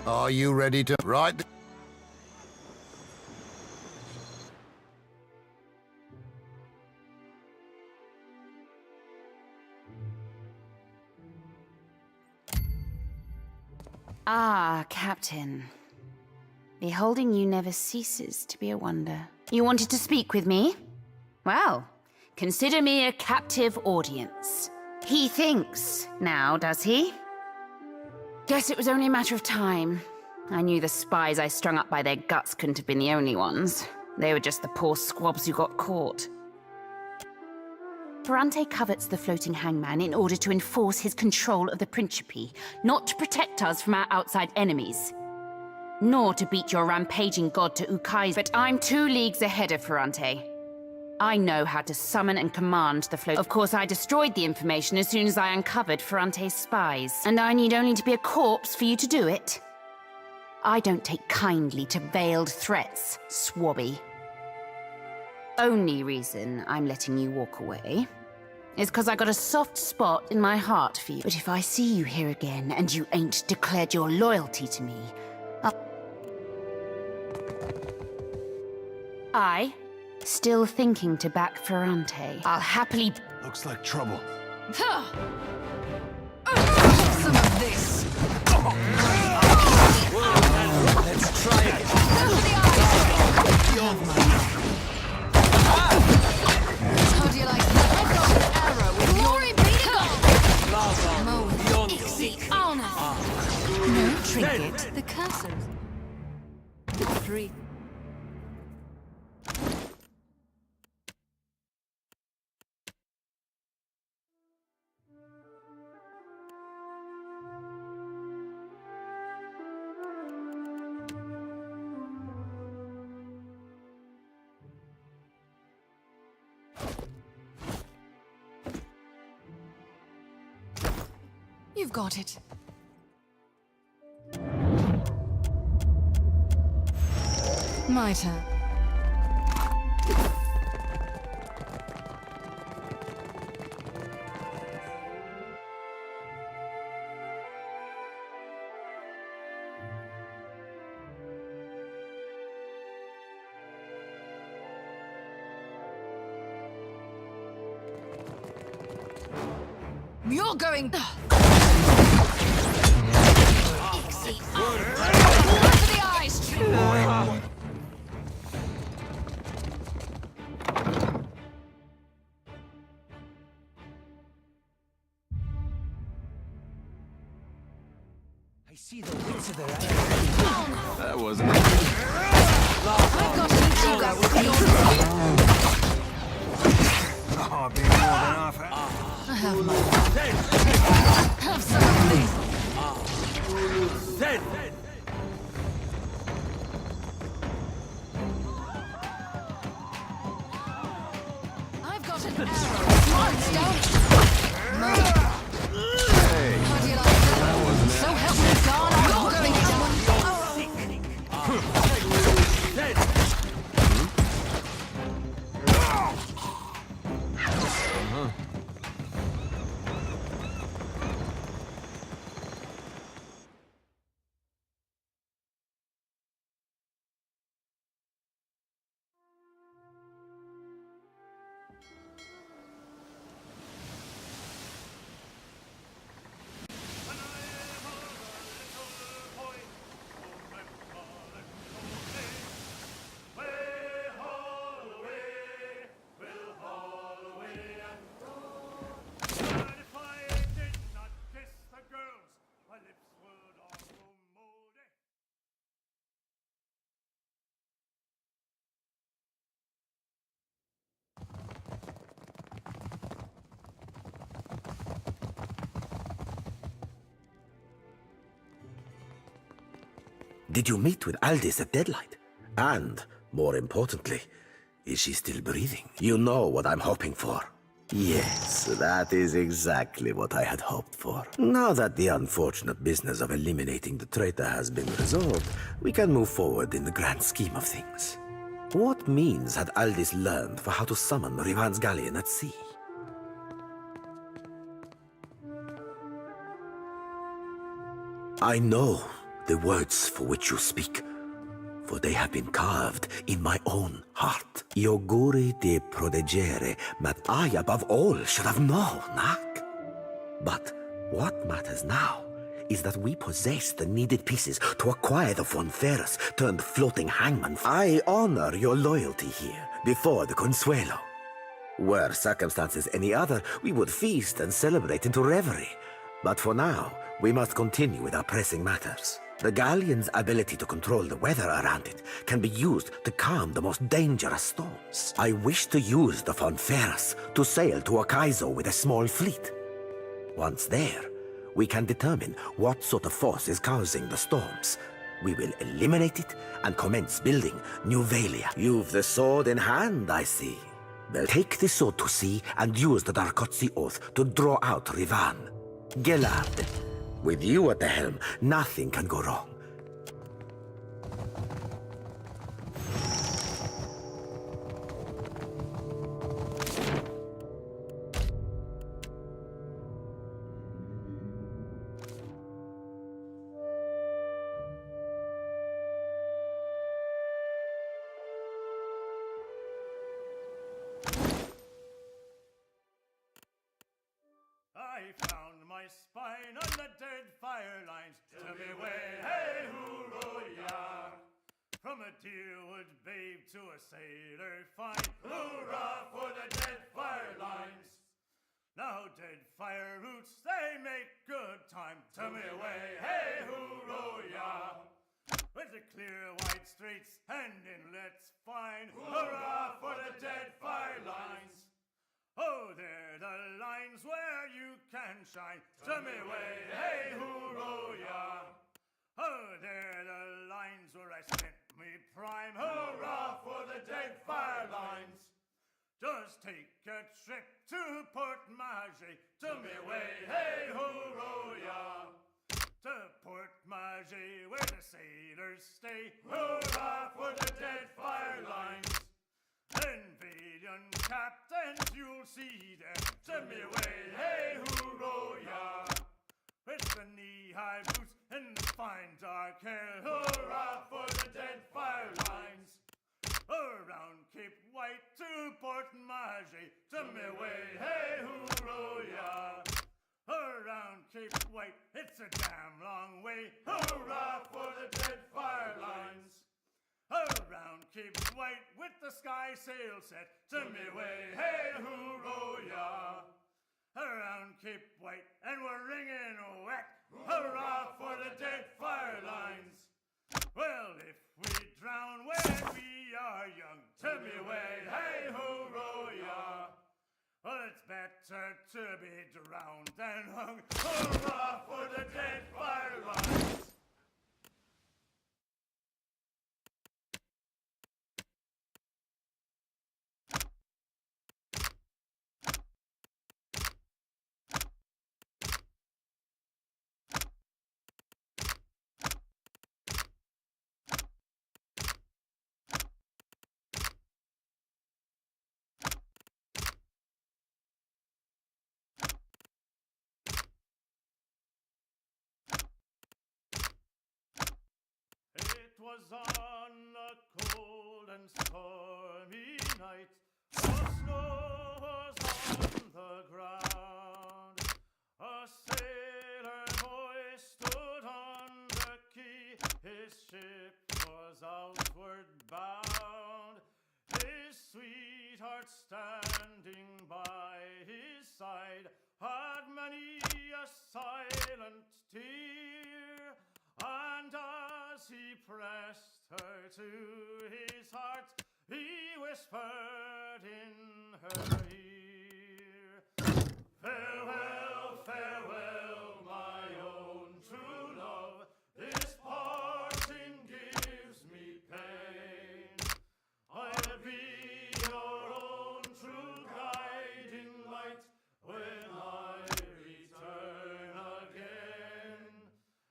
Are you ready to write? Ah, Captain. Beholding you never ceases to be a wonder. You wanted to speak with me? Well, consider me a captive audience. He thinks now, does he? Guess it was only a matter of time. I knew the spies I strung up by their guts couldn't have been the only ones. They were just the poor squabs who got caught. Ferrante covets the floating hangman in order to enforce his control of the Principi, not to protect us from our outside enemies. nor to beat your rampaging god to Ukai, but I'm 2 leagues ahead of Ferrante. I know how to summon and command the float. Of course, I destroyed the information as soon as I uncovered Ferrante's spies, and I need only to be a corpse for you to do it. I don't take kindly to veiled threats, Swabby. Only reason I'm letting you walk away is because I got a soft spot in my heart for you. But if I see you here again and you ain't declared your loyalty to me, still thinking to back Ferrante, I'll happily... Looks like trouble. Some of this. Let's try it. How do you like that? I've got an arrow with glory be to God. No trinket. The cursors. 3. You've got it. My turn. You're going... I see the wits of their eyes. That wasn't it. I've got you go with Oh, being more than off. I have my... Have some of this. I've got an arrow. Don't. Hey, How do you like that? So help me God, I'm not going down. Did you meet with Aldis at Deadlight? And, more importantly, is she still breathing? You know what I'm hoping for. Yes, that is exactly what I had hoped for. Now that the unfortunate business of eliminating the traitor has been resolved, we can move forward in the grand scheme of things. What means had Aldis learned for how to summon Rivan's galleon at sea? I know the words for which you speak, for they have been carved in my own heart. Yoguri de protegere, that I above all should have known, Nak. But what matters now is that we possess the needed pieces to acquire the Von Ferris turned floating hangman. I honor your loyalty here before the Consuelo. Were circumstances any other, we would feast and celebrate into reverie. But for now, we must continue with our pressing matters. The galleon's ability to control the weather around it can be used to calm the most dangerous storms. I wish to use the Von Ferris to sail to Akaizo with a small fleet. Once there, we can determine what sort of force is causing the storms, We will eliminate it and commence building New Valia. You've the sword in hand, I see. Well, take the sword to sea and use the Darkotzi Oath to draw out Rivan. Gelard, with you at the helm, nothing can go wrong. I found my spine on the Deadfire lines. To me way, hey, hoorah, from a deerwood babe to a sailor fine. Hoorah for the Deadfire lines. Now Deadfire roots, they make good time. To me way, hey, hoorah, with the clear wide straits and inlets fine. Hoorah for the Deadfire lines. Oh, they're the lines where you can shine. To me way, hey, hoorah. Oh, they're the lines where I spent me prime. Hurrah for the Deadfire lines. Just take a trip to Port Maget. To me way, hey, hoorah. To Port Maget where the sailors stay. Hurrah for the Deadfire lines. Then valiant captains you'll see there. To me way, hey, hoorah. With the knee-high boots and the fine dark hair. Hurrah for the Deadfire lines. Around Cape White to Port Maget. To me way, hey, hoorah. Around Cape White, it's a damn long way. Hurrah for the Deadfire lines. Around Cape White with the sky sail set. To me way, hey, hoorah. Around Cape White and we're ringing wet. Hurrah for the Deadfire lines. Well, if we drown when we are young. To me way, hey, hoorah. Well, it's better to be drowned than hung. Hurrah for the Deadfire lines. It was on a cold and stormy night. The snow was on the ground. A sailor boy stood on the quay. His ship was outward bound. His sweetheart standing by his side had many a silent tear. And as he pressed her to his heart, he whispered in her ear, "Farewell, farewell, my own true love, this parting gives me pain. I'll be your own true guiding light when I return again.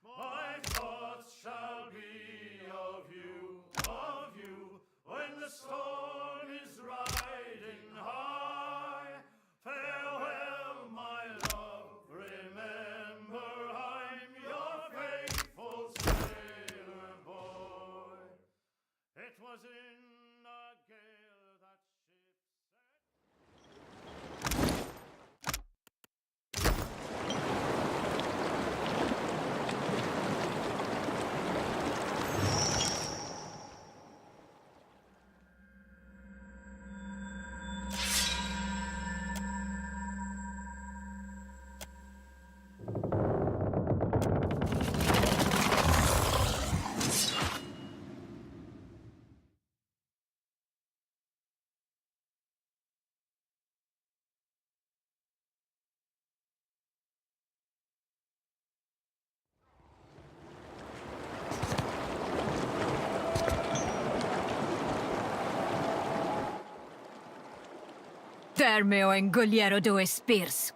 My thoughts shall be of you, when the storm is riding high. Farewell, my love, remember Terme o engoliero do spears.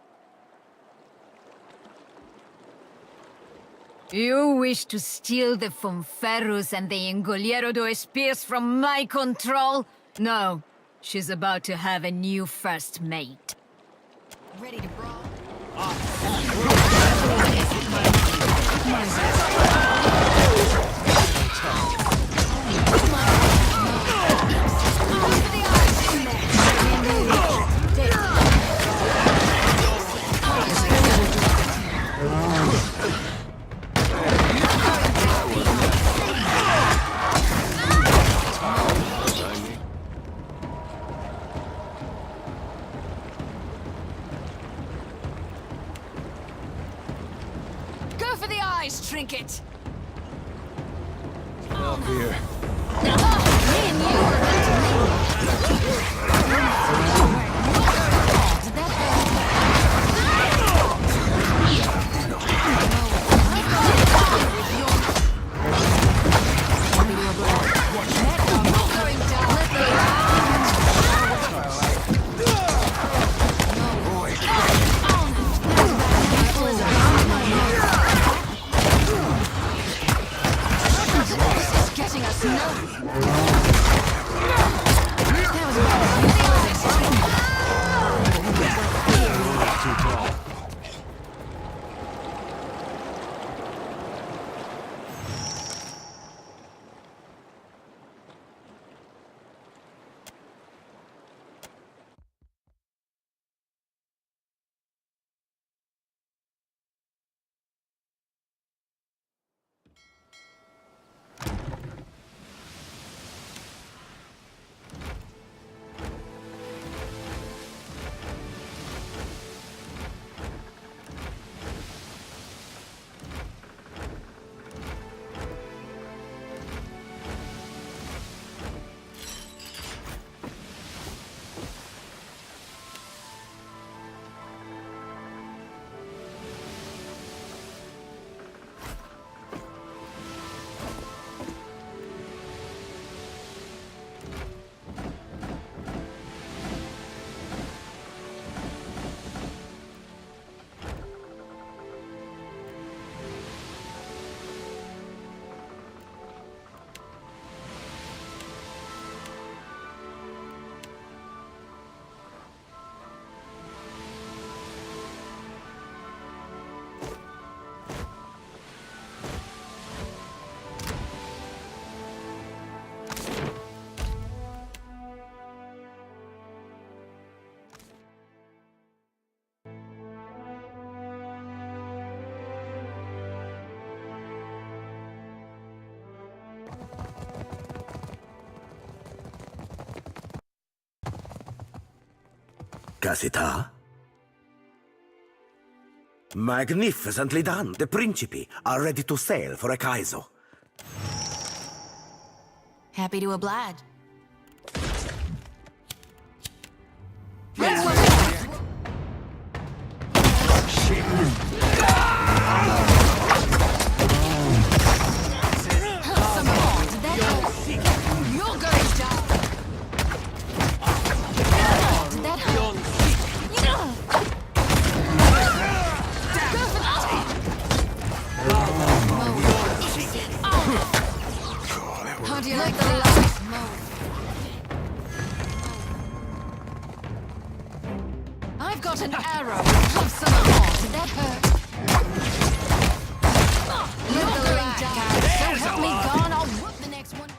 You wish to steal the Fonferrus and the Engoliero do Spears from my control? No. She's about to have a new first mate. Ready to brawl? Go for the eyes, Trinket! Up here. Casita? Magnificently done. The Principi are ready to sail for Ekaizo. Happy to oblige. How do you like the last mode? I've got an arrow. Have some more. Did that hurt? You're going down. So help me God, I'll whoop the next one.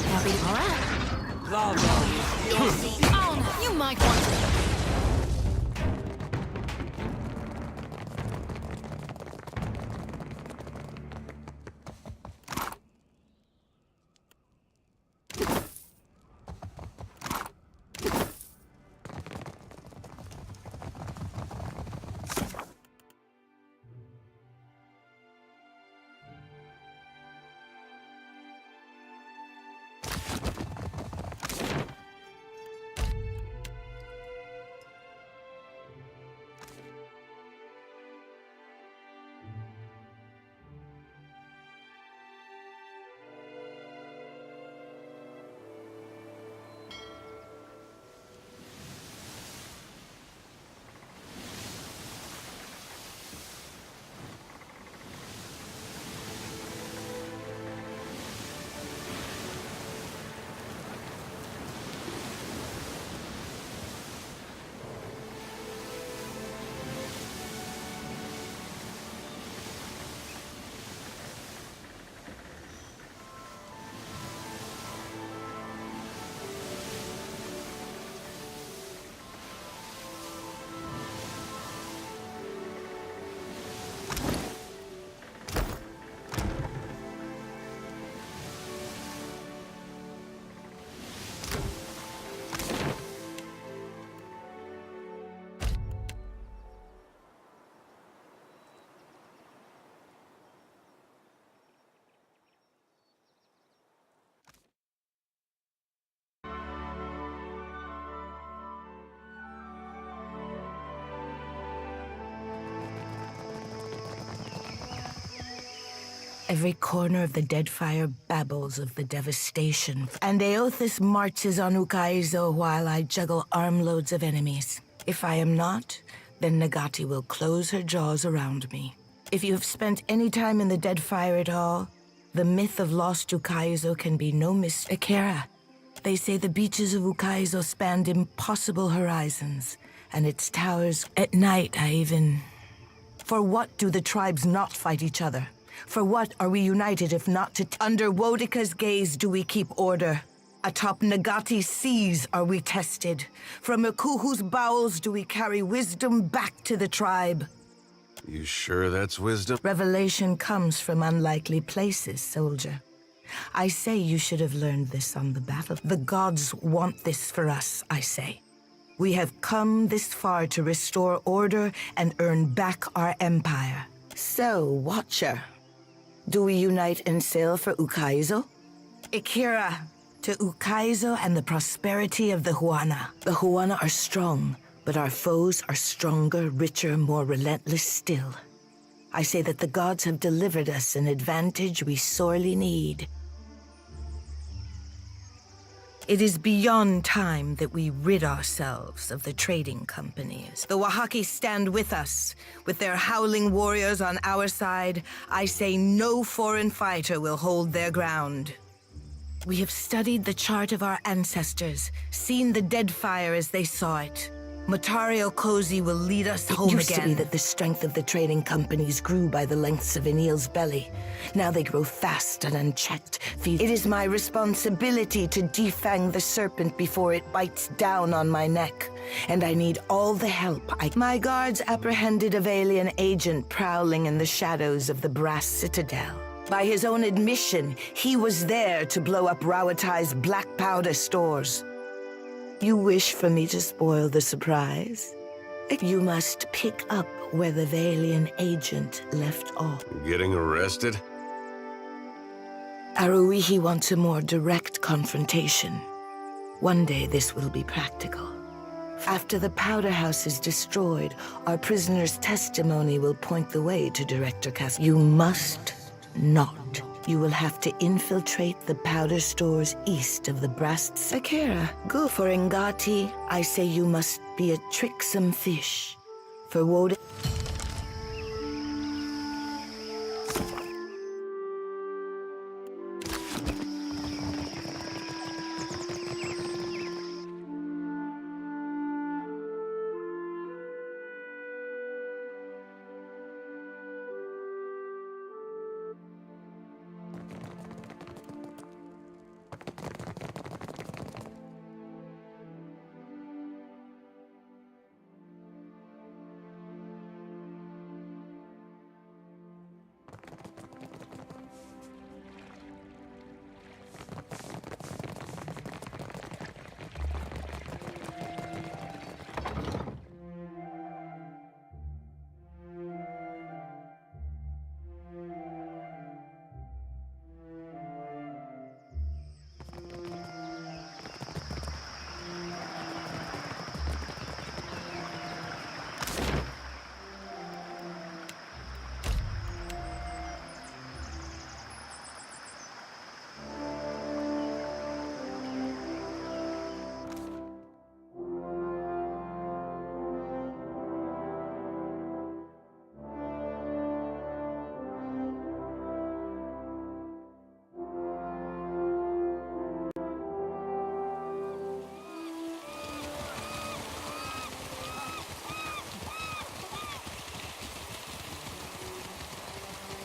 Happy to You might want to. Every corner of the Deadfire babbles of the devastation, and Aothis marches on Ukaizo while I juggle armloads of enemies. If I am not, then Nagati will close her jaws around me. If you have spent any time in the Deadfire at all, the myth of lost Ukaizo can be no Akira. They say the beaches of Ukaizo spanned impossible horizons, and its towers. At night, For what do the tribes not fight each other? For what are we united if not to... Under Wodika's gaze do we keep order. Atop Nagati's seas are we tested. From Akuhu's bowels do we carry wisdom back to the tribe. You sure that's wisdom? Revelation comes from unlikely places, soldier. I say you should have learned this on the battle. The gods want this for us, I say. We have come this far to restore order and earn back our empire. So, Watcher, do we unite and sail for Ukaizo? Akira, to Ukaizo and the prosperity of the Huana. The Huana are strong, but our foes are stronger, richer, more relentless still. I say that the gods have delivered us an advantage we sorely need. It is beyond time that we rid ourselves of the trading companies. The Wahaki stand with us. With their howling warriors on our side, I say no foreign fighter will hold their ground. We have studied the chart of our ancestors, seen the Deadfire as they saw it. Matario Kozi will lead us home again. It used to be that the strength of the trading companies grew by the lengths of an eel's belly. Now they grow fast and unchecked. It is my responsibility to defang the serpent before it bites down on my neck. And I need all the help My guards apprehended a Valian agent prowling in the shadows of the Brass Citadel. By his own admission, he was there to blow up Rawatai's black powder stores. You wish for me to spoil the surprise? You must pick up where the Valian agent left off. Getting arrested? Aruihi wants a more direct confrontation. One day this will be practical. After the powder house is destroyed, our prisoner's testimony will point the way to Director Cass. You must not. You will have to infiltrate the powder stores east of the Brass. Akira, go for Ngati. I say you must be a tricksome fish. For Woden.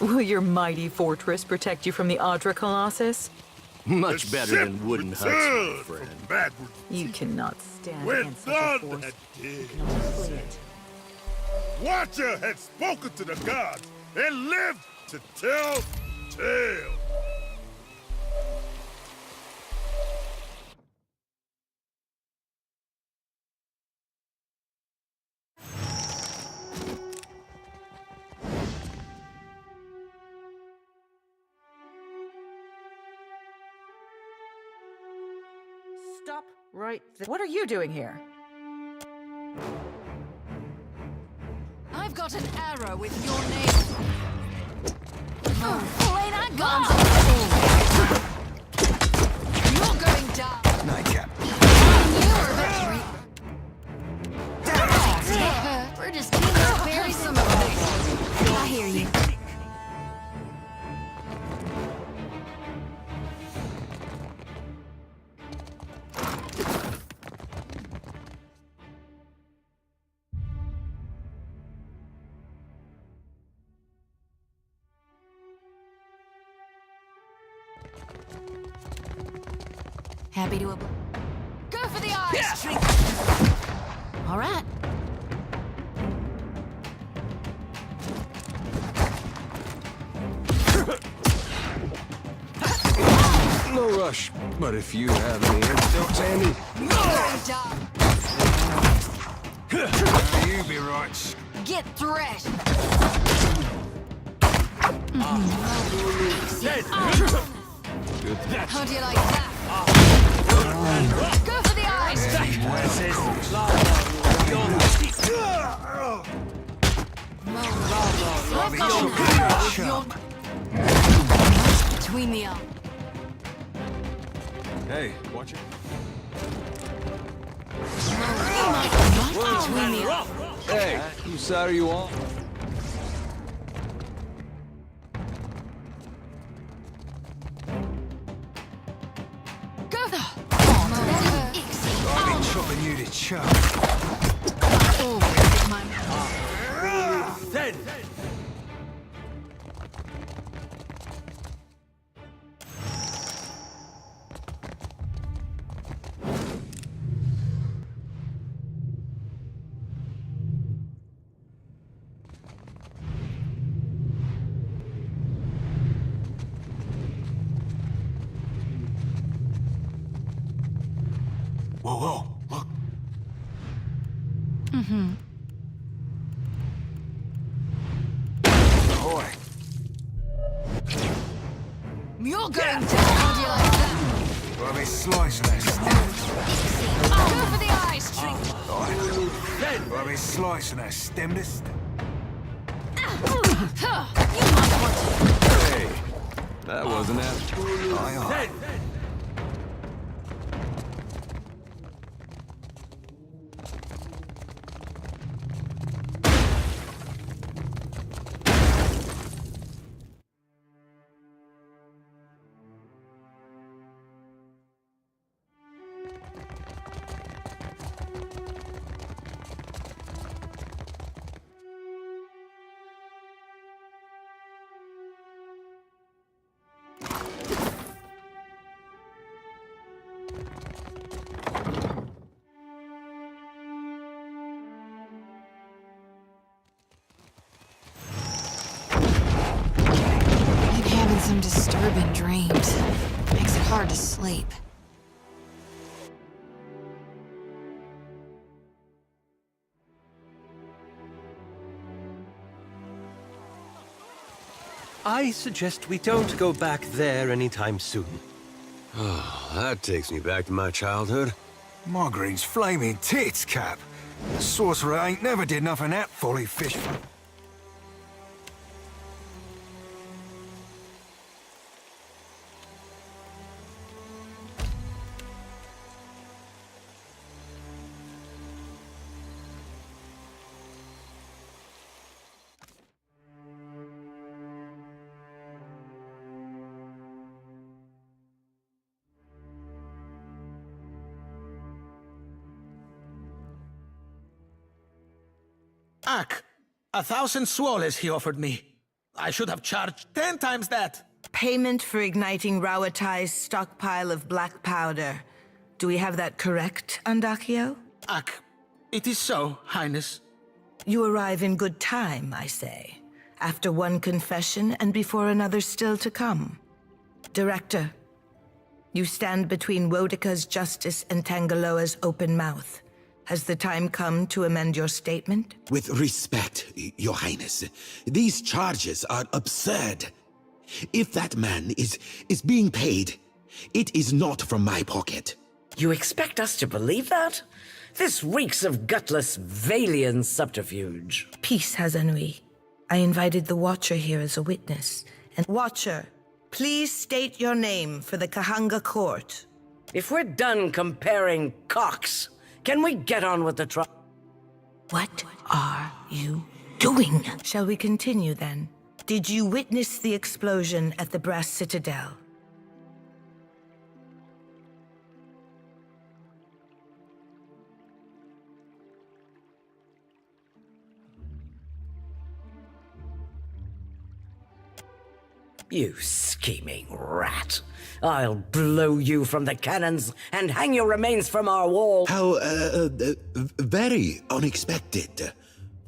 Will your mighty fortress protect you from the Audra Colossus? Much better than wooden huts, my friend. You cannot stand When against such a God force. had You did, can only flee it. Watcher had spoken to the gods and lived to tell tale. Stop right there. What are you doing here? I've got an arrow with your name. Oh, wait, Happy to go for the eyes. Drink. All right. No rush, but if you have any antidotes handy... You be right. Get threshed. How'd you like that? Go for the eyes. Between the eyes. Hey, watch it. Between the eyes. Hey, whose side are you on? Go the. I've been chopping you to chop. Dead! Whoa, whoa, look. Ahoy. You're going down. How'd you like that? I'll be slicing that Go for the eyes. Drink. I'll be slicing that stemless. You might want to. Hey, that wasn't it. Aye, aye. Been having some disturbing dreams. Makes it hard to sleep. I suggest we don't go back there anytime soon. Oh, that takes me back to my childhood. Margarine's flaming tits, Cap. The sorcerer ain't never did nothing that folly fish. Ack, 1,000 swoles he offered me. I should have charged 10 times that. Payment for igniting Rawatai's stockpile of black powder. Do we have that correct, Andakio? Ack, it is so, Highness. You arrive in good time, I say. After one confession and before another still to come. Director, you stand between Wodika's justice and Tangaloa's open mouth. Has the time come to amend your statement? With respect, Your Highness, these charges are absurd. If that man is being paid, it is not from my pocket. You expect us to believe that? This reeks of gutless Valian subterfuge. Peace, Hazanui. I invited the Watcher here as a witness. And Watcher, please state your name for the Kahanga court. If we're done comparing cocks, can we get on with the trial? What are you doing? Shall we continue then? Did you witness the explosion at the Brass Citadel? You scheming rat. I'll blow you from the cannons and hang your remains from our wall. How, very unexpected.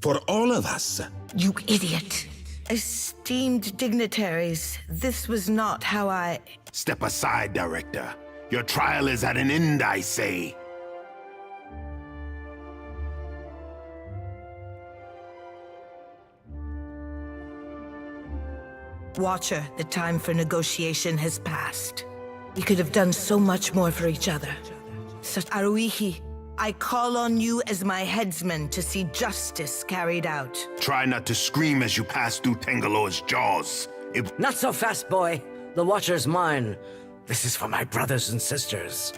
For all of us. You idiot. Esteemed dignitaries, this was not how I... Step aside, Director. Your trial is at an end, I say. Watcher, the time for negotiation has passed. We could have done so much more for each other. Such Aruihi, I call on you as my headsman to see justice carried out. Try not to scream as you pass through Tangalore's jaws. Not so fast, boy. The Watcher's mine. This is for my brothers and sisters.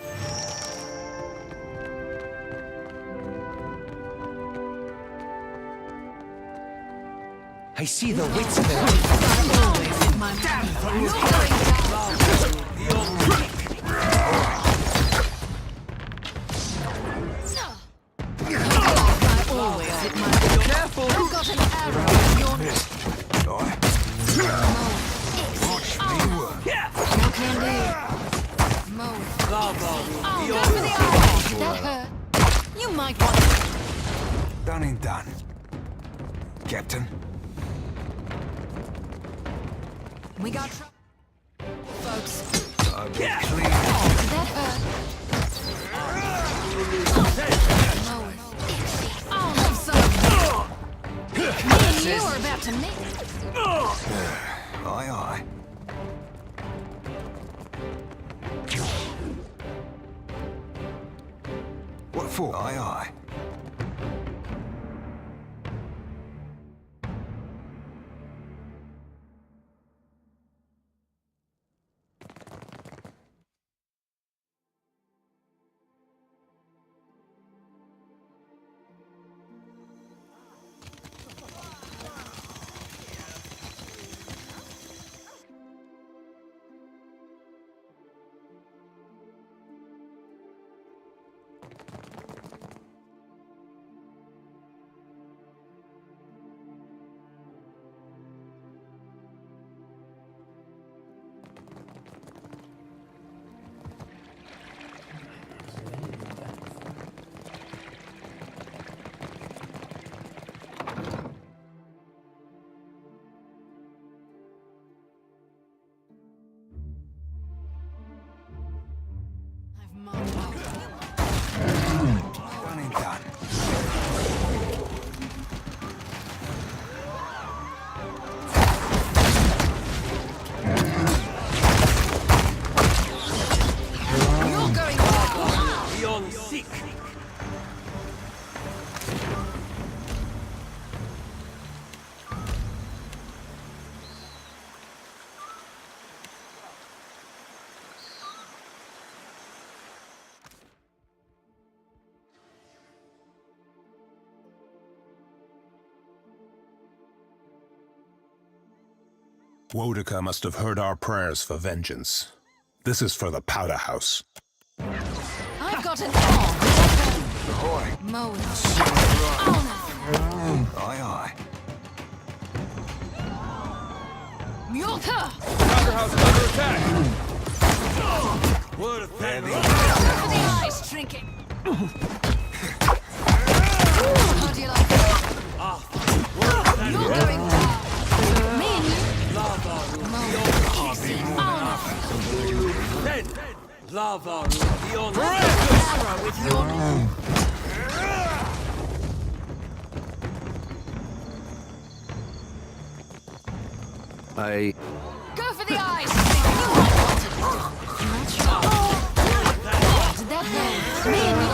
I see the wits of it. Careful! I've got an arrow in your Watch me work. No can do. Mow. Oh, go for the eye. Did that hurt? You might want to. Done and done. Captain. We got trouble, folks. I'll get clean. Did that hurt? Mow it. I'll have some. Me and you are about to meet. Aye, aye. What for? Aye, aye. Done and done. You're going down. Beyond sick. Wodaka must have heard our prayers for vengeance. This is for the Powder House. I've got an arm. Ahoy. Mow it. Aye, aye. Mjolka! Powder house is under attack. What a thing. For the eyes, trinket. How do you like that? You're going down. Me and you. Dead. Lava beyond. Arrow with your... Go for the eyes. Did that hurt? Me and you.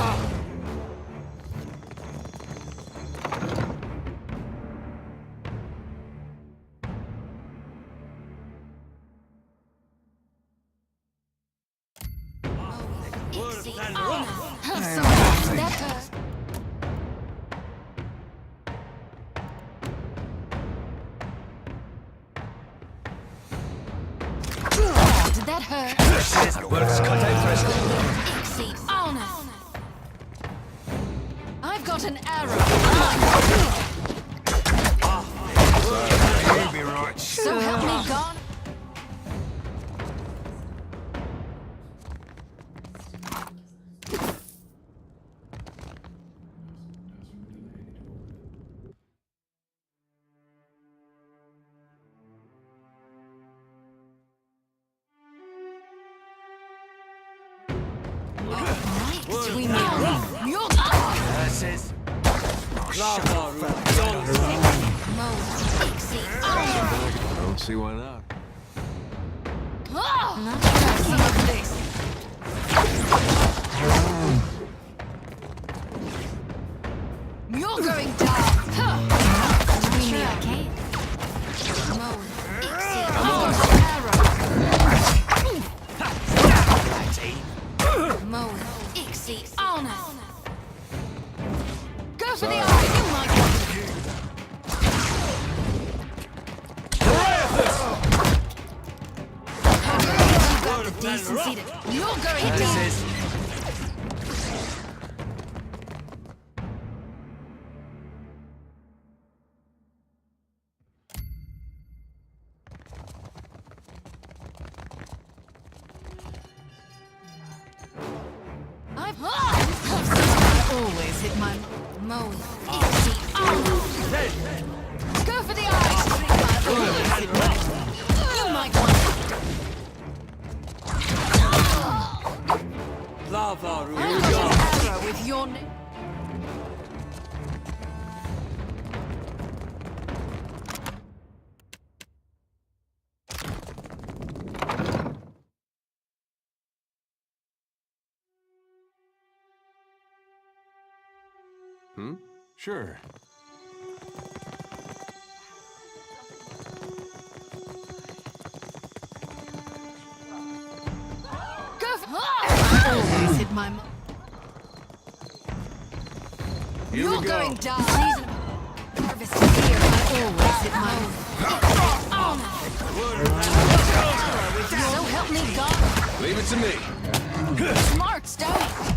Did that hurt? Works cut out first. Exceed honor. I've got an arrow. You'll be right. So help me God. Between me and you. Don't see why not. Some of this. You're going down. Between me, okay? Go for the eye, you might you got the decency to... You're going down. Always hit my mode. Go for the eyes. You might want lava. Arrow with your name. Sure. Go for always hit my You're going down. Harvest here. I always hit my So help me God. Leave it to me. Smart, Stone.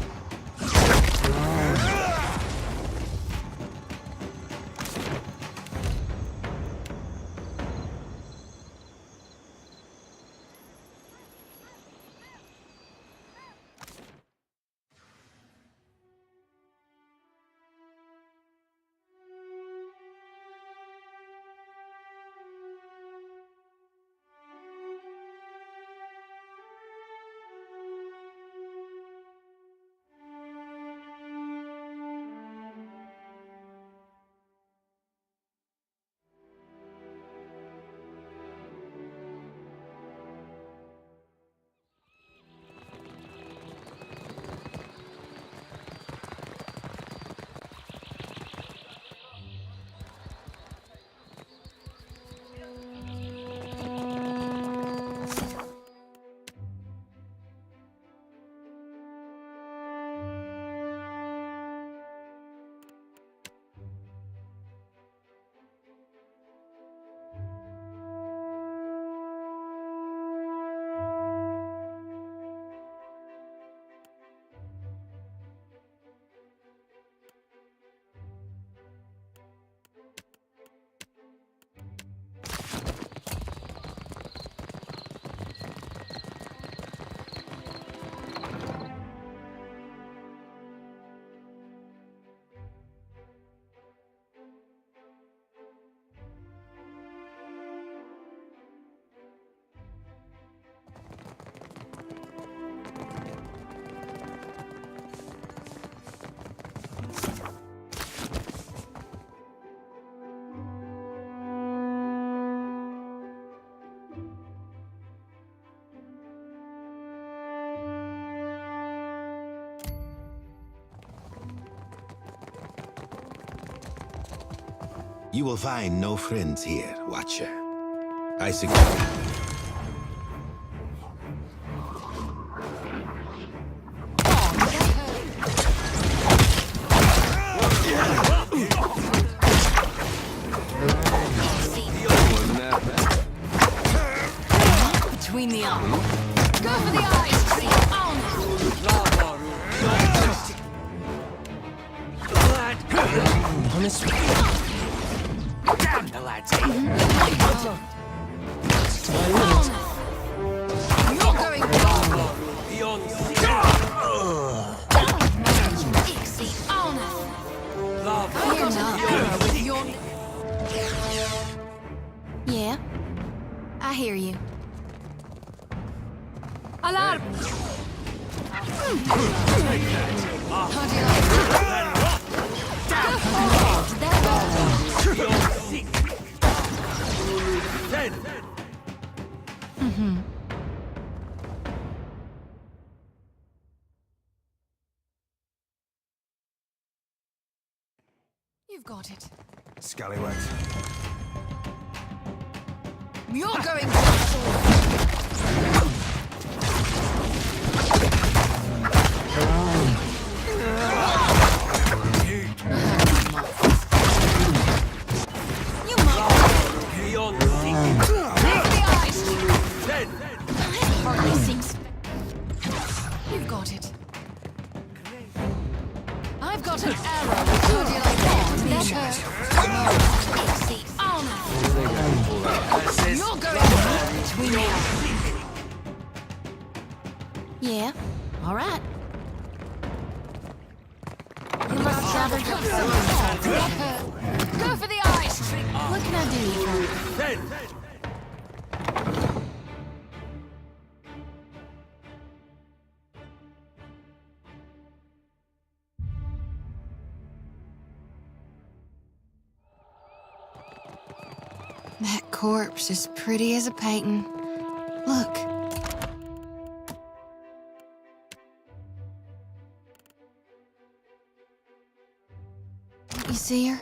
You will find no friends here, Watcher. I suggest... Between the arms. Go for the eyes. Down the lads. You're going beyond. Yeah, I hear you. Alarm! You've got it. Scallywags. You're going to You've got it. I've got an arrow. How do you like that? You're going Yeah, all right. You must gather Go for the eyes. What can I do for you? That corpse is pretty as a painting. Look. You see her?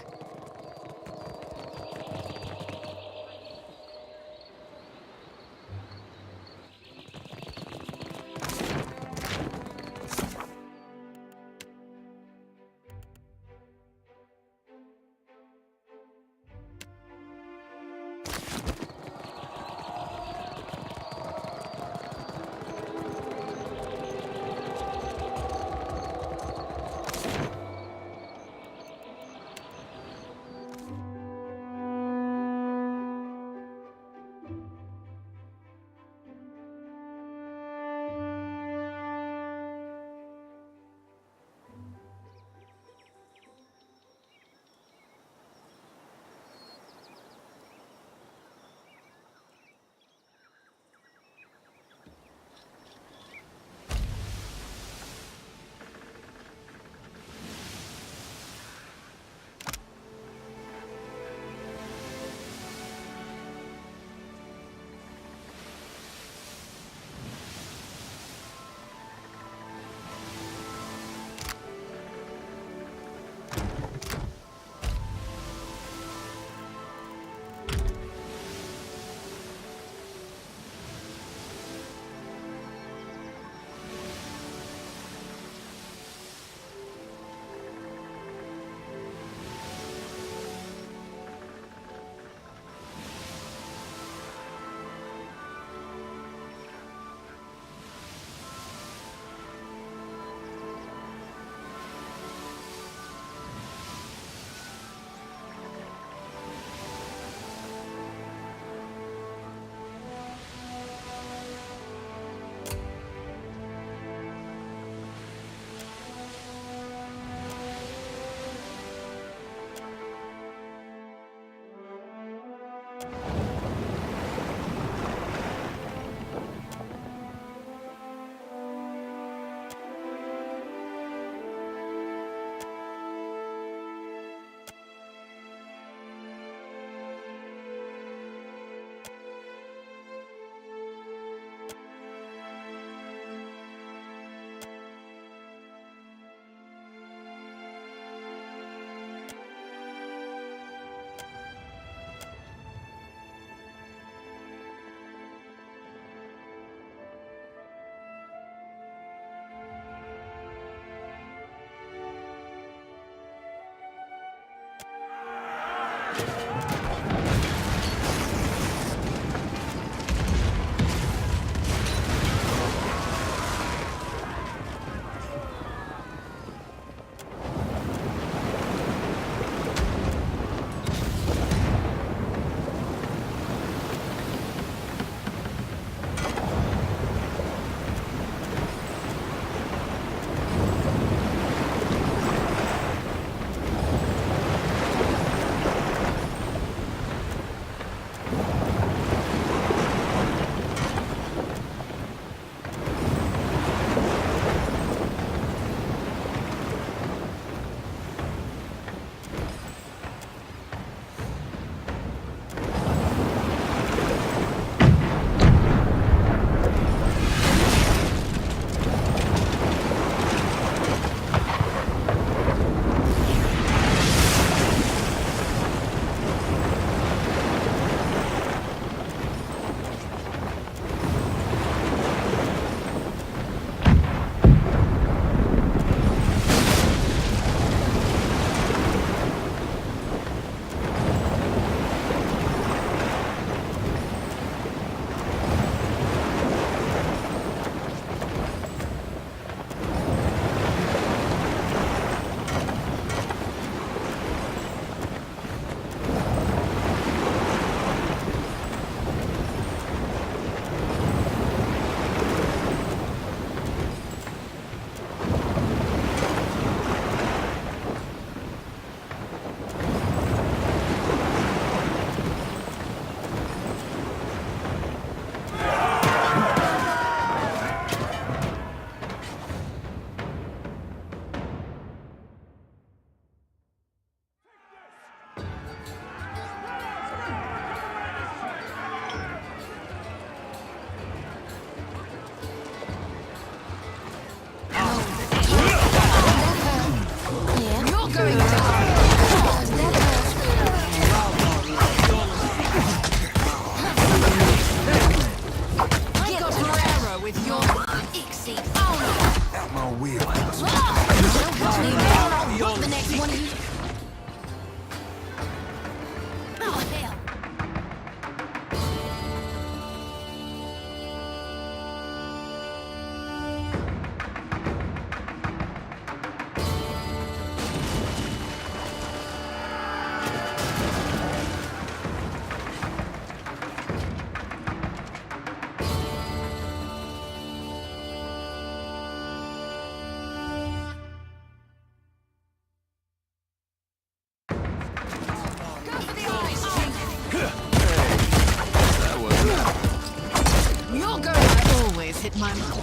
My mom.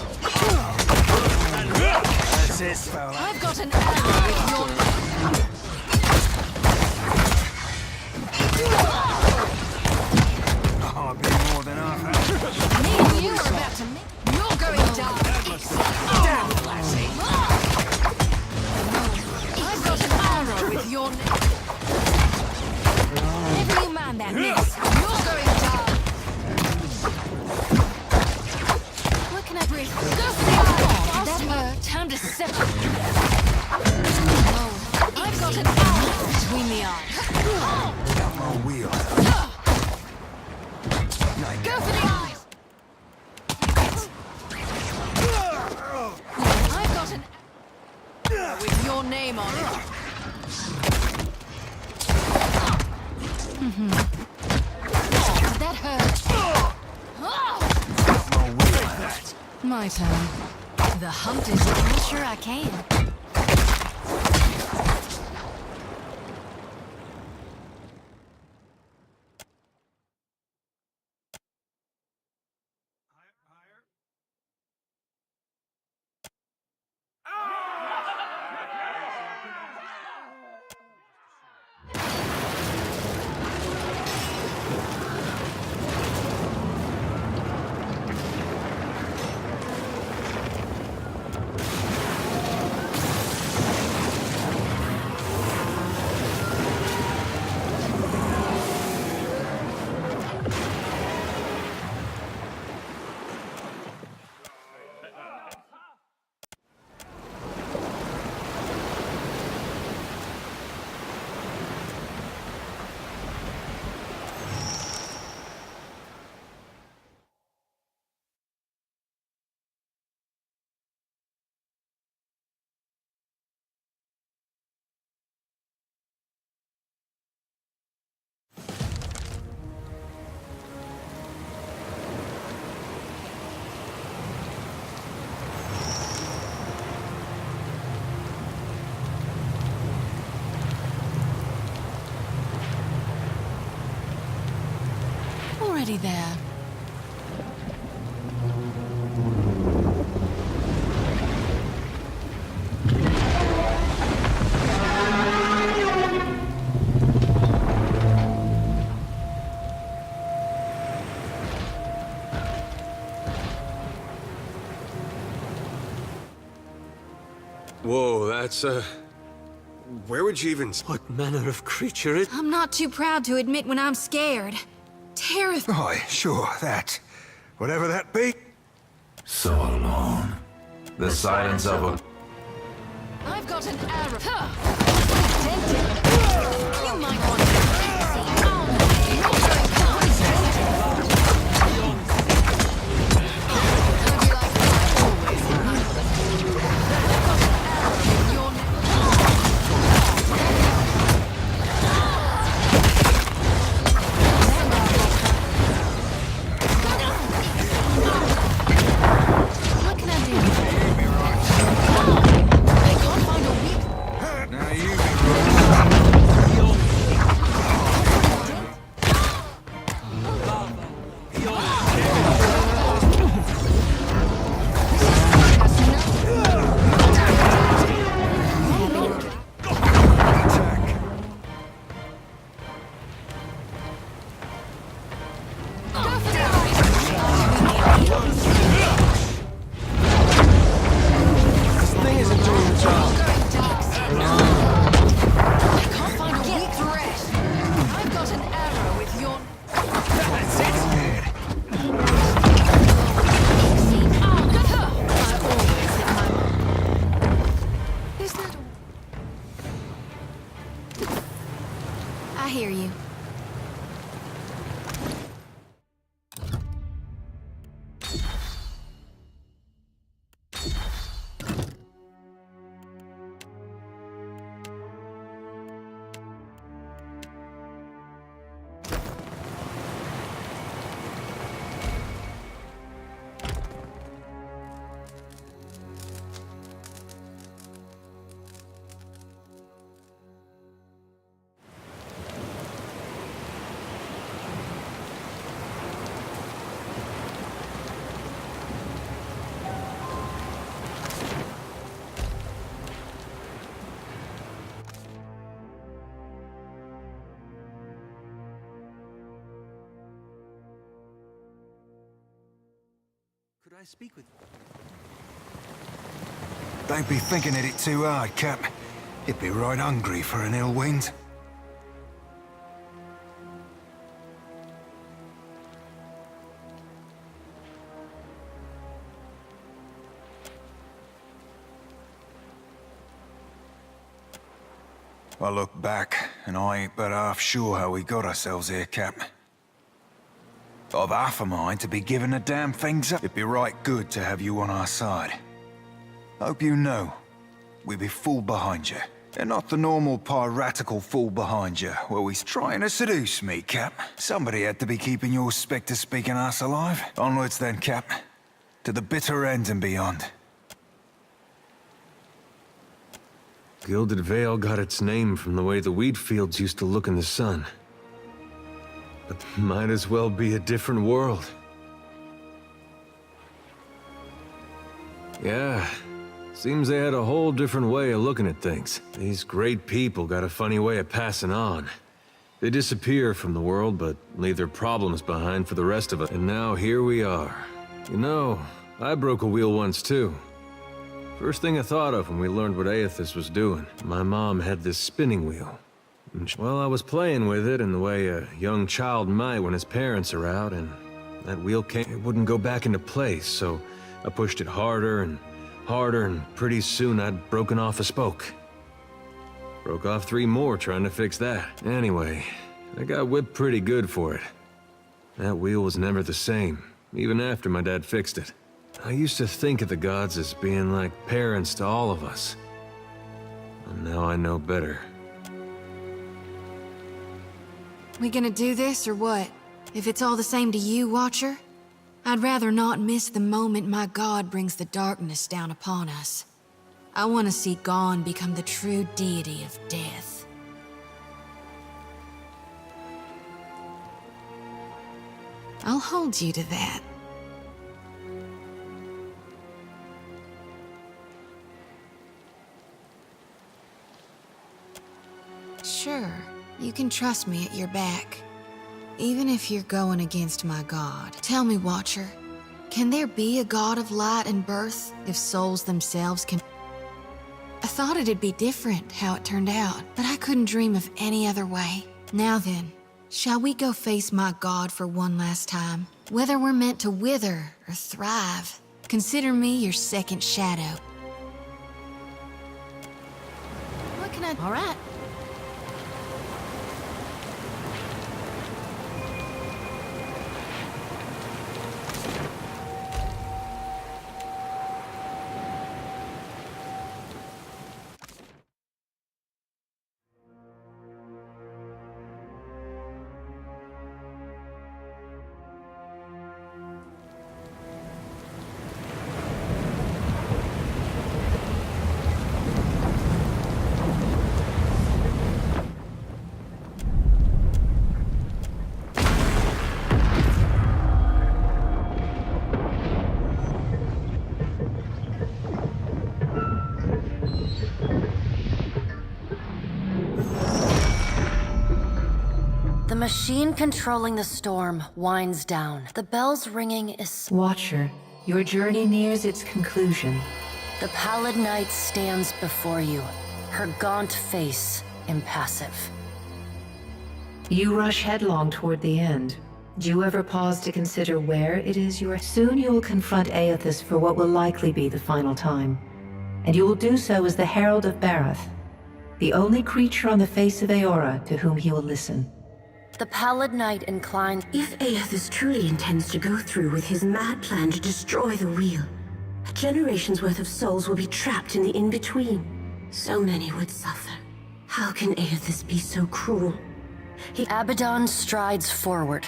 That's it, fella. I've got an arrow with your... I'll be more than half. Me and you are about to meet. You're going down. Damn, lassie. I've got an arrow with your name. Never you mind that, miss. You're going down. What can I bring? Go for the eye. That hurt. Time to separate. No, I've got an arrow between the eyes. Got my wheel. Go for the eyes. I've got an arrow with your name on it. Oh, that hurt. My turn. The hunt is on. Sure I can. Already there. Whoa, that's, where would you even... What manner of creature is... I'm not too proud to admit when I'm scared. Terrified. Aye, sure, that. Whatever that be. So alone. The silence of a... I've got an arrow. You might want to... Now you be right. I speak with you? Don't be thinking at it too hard, Cap. You'd be right hungry for an ill wind. I look back, and I ain't but half sure how we got ourselves here, Cap. I've half a mind to be giving the damn things up. It'd be right good to have you on our side. Hope you know, we be full behind you. And not the normal piratical fool behind you, where we's trying to seduce me, Cap. Somebody had to be keeping your spectre-speaking ass alive. Onwards then, Cap. To the bitter end and beyond. Gilded Vale got its name from the way the wheat fields used to look in the sun. But might as well be a different world. Yeah, seems they had a whole different way of looking at things. These great people got a funny way of passing on. They disappear from the world, but leave their problems behind for the rest of us. And now here we are. You know, I broke a wheel once too. First thing I thought of when we learned what Aethys was doing. My mom had this spinning wheel. Well, I was playing with it in the way a young child might when his parents are out, and that wheel it wouldn't go back into place, so I pushed it harder, and pretty soon I'd broken off a spoke. Broke off 3 more trying to fix that. Anyway, I got whipped pretty good for it. That wheel was never the same, even after my dad fixed it. I used to think of the gods as being like parents to all of us. And now I know better. We gonna do this or what? If it's all the same to you, Watcher? I'd rather not miss the moment my god brings the darkness down upon us. I want to see Gon become the true deity of death. I'll hold you to that. Sure, you can trust me at your back. Even if you're going against my god. Tell me, Watcher, can there be a god of light and birth if souls themselves can... I thought it'd be different how it turned out, but I couldn't dream of any other way. Now then, shall we go face my god for one last time? Whether we're meant to wither or thrive, consider me your second shadow. What can I... All right. The machine controlling the storm winds down. The bell's ringing is... Watcher, your journey nears its conclusion. The pallid night stands before you, her gaunt face impassive. You rush headlong toward the end. Do you ever pause to consider where it is you are? Soon you will confront Aethys for what will likely be the final time. And you will do so as the Herald of Barath, the only creature on the face of Aora to whom he will listen. The pallid night inclines... If Aethys truly intends to go through with his mad plan to destroy the wheel, a generation's worth of souls will be trapped in the in-between. So many would suffer. How can Aethys be so cruel? Abaddon strides forward.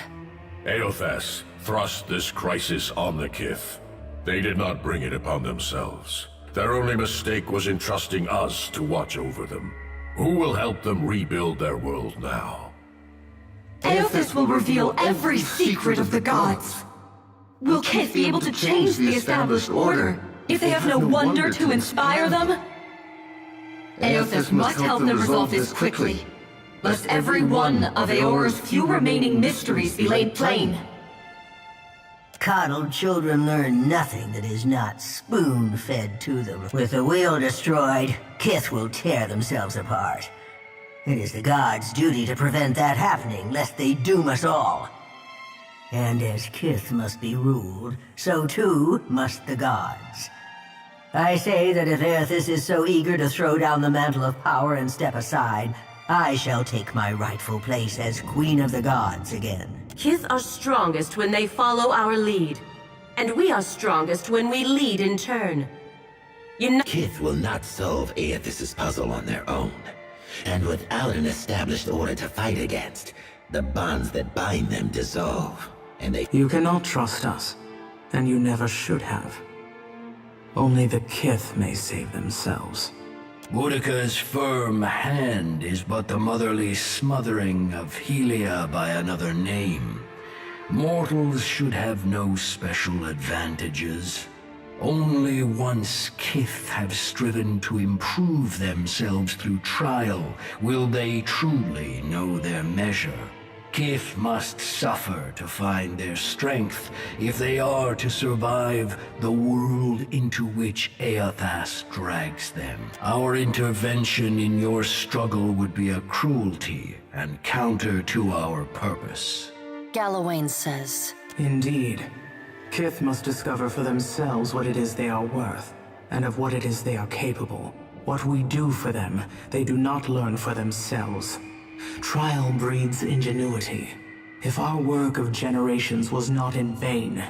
Eothas thrust this crisis on the Kith. They did not bring it upon themselves. Their only mistake was in trusting us to watch over them. Who will help them rebuild their world now? Aethys will reveal every secret of the gods. Will Kith be able to change the established order if they have no wonder to inspire them? Aethys must help them resolve this quickly, lest every one of Aora's few remaining mysteries be laid plain. Coddled children learn nothing that is not spoon-fed to them. With the wheel destroyed, Kith will tear themselves apart. It is the gods' duty to prevent that happening, lest they doom us all. And as Kith must be ruled, so too must the gods. I say that if Aethys is so eager to throw down the mantle of power and step aside, I shall take my rightful place as Queen of the Gods again. Kith are strongest when they follow our lead. And we are strongest when we lead in turn. Kith will not solve Aethys' puzzle on their own. And without an established order to fight against, the bonds that bind them dissolve. And they— You cannot trust us, and you never should have. Only the Kith may save themselves. Boudica's firm hand is but the motherly smothering of Helia by another name. Mortals should have no special advantages. Only once Kith have striven to improve themselves through trial will they truly know their measure. Kith must suffer to find their strength if they are to survive the world into which Aethys drags them. Our intervention in your struggle would be a cruelty and counter to our purpose. Galawain says. Indeed. Kith must discover for themselves what it is they are worth, and of what it is they are capable. What we do for them, they do not learn for themselves. Trial breeds ingenuity. If our work of generations was not in vain,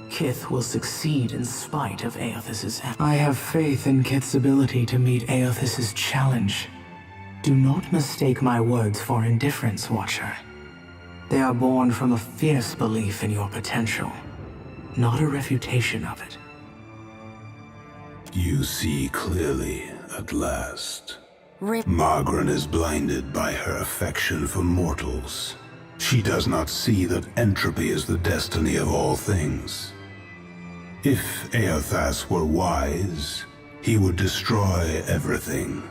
Kith will succeed in spite of Aethys'. I have faith in Kith's ability to meet Aethys' challenge. Do not mistake my words for indifference, Watcher. They are born from a fierce belief in your potential, not a refutation of it. You see clearly at last. Margaret is blinded by her affection for mortals. She does not see that entropy is the destiny of all things. If Aethys were wise, he would destroy everything.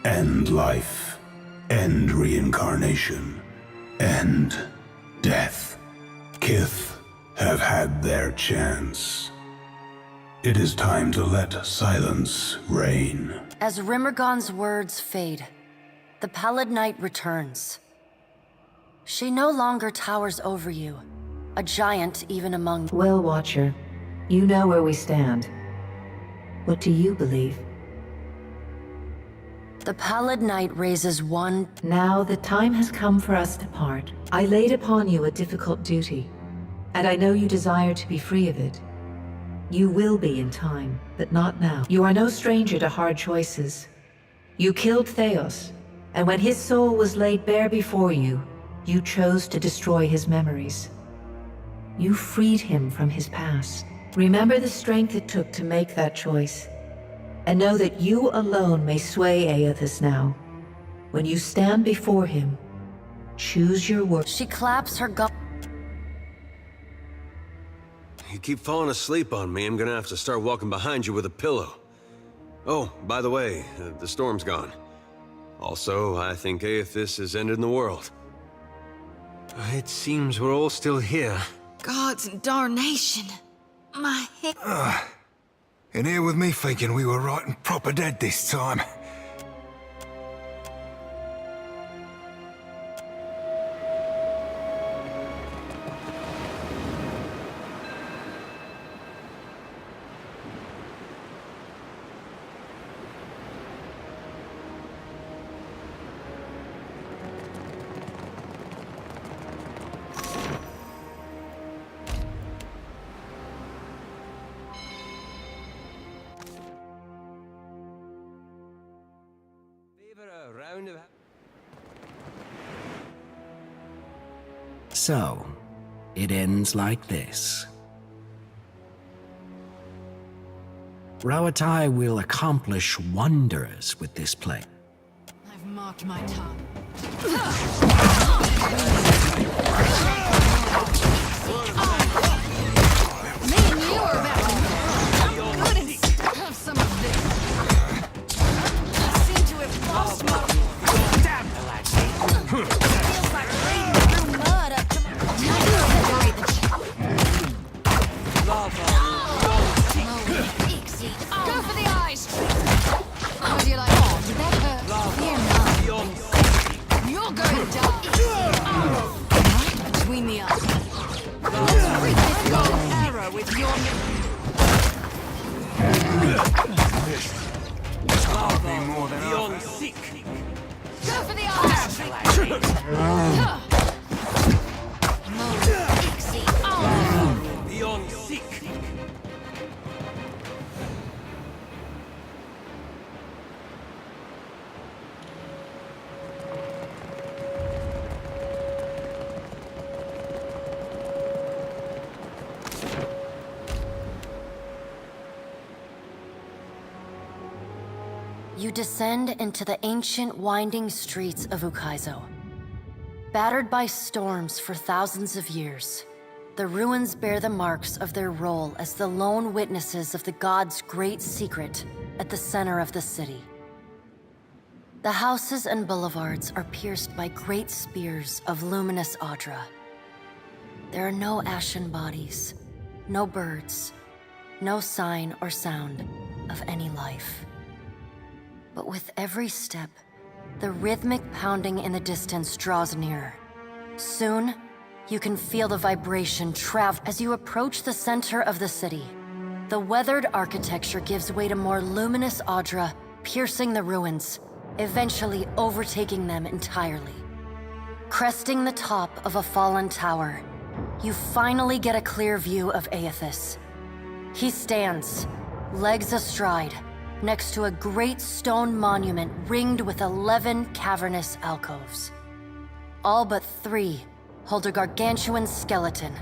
End life, end reincarnation, end death. Kith have had their chance. It is time to let silence reign. As Rimmergon's words fade, the Pallid Night returns. She no longer towers over you, a giant even among— Well, Watcher, you know where we stand. What do you believe? The Pallid Night raises one— Now the time has come for us to part. I laid upon you a difficult duty, and I know you desire to be free of it. You will be in time, but not now. You are no stranger to hard choices. You killed Theos, and when his soul was laid bare before you, you chose to destroy his memories. You freed him from his past. Remember the strength it took to make that choice, and know that you alone may sway Aethys now. When you stand before him, choose your words. She claps her gun. You keep falling asleep on me, I'm gonna have to start walking behind you with a pillow. Oh, by the way, the storm's gone. Also, I think Aethys has ended the world. It seems we're all still here. Gods and darnation. My head. And here with me thinking we were right and proper dead this time. So, it ends like this. Rauatai will accomplish wonders with this play. I've marked my time. Me and you are about to I'm good and have some of this. I seem to have lost my... Feels like wading through mud up to my... with your... Be more than beyond sick. Go for the arms! Beyond sick. You descend into the ancient winding streets of Ukaizo. Battered by storms for thousands of years, the ruins bear the marks of their role as the lone witnesses of the god's great secret at the center of the city. The houses and boulevards are pierced by great spears of luminous Audra. There are no ashen bodies, no birds, no sign or sound of any life. But with every step, the rhythmic pounding in the distance draws nearer. Soon, you can feel the vibration travel as you approach the center of the city. The weathered architecture gives way to more luminous Audra, piercing the ruins, eventually overtaking them entirely. Cresting the top of a fallen tower, you finally get a clear view of Aethys. He stands, legs astride, next to a great stone monument ringed with 11 cavernous alcoves. All but 3 hold a gargantuan skeleton,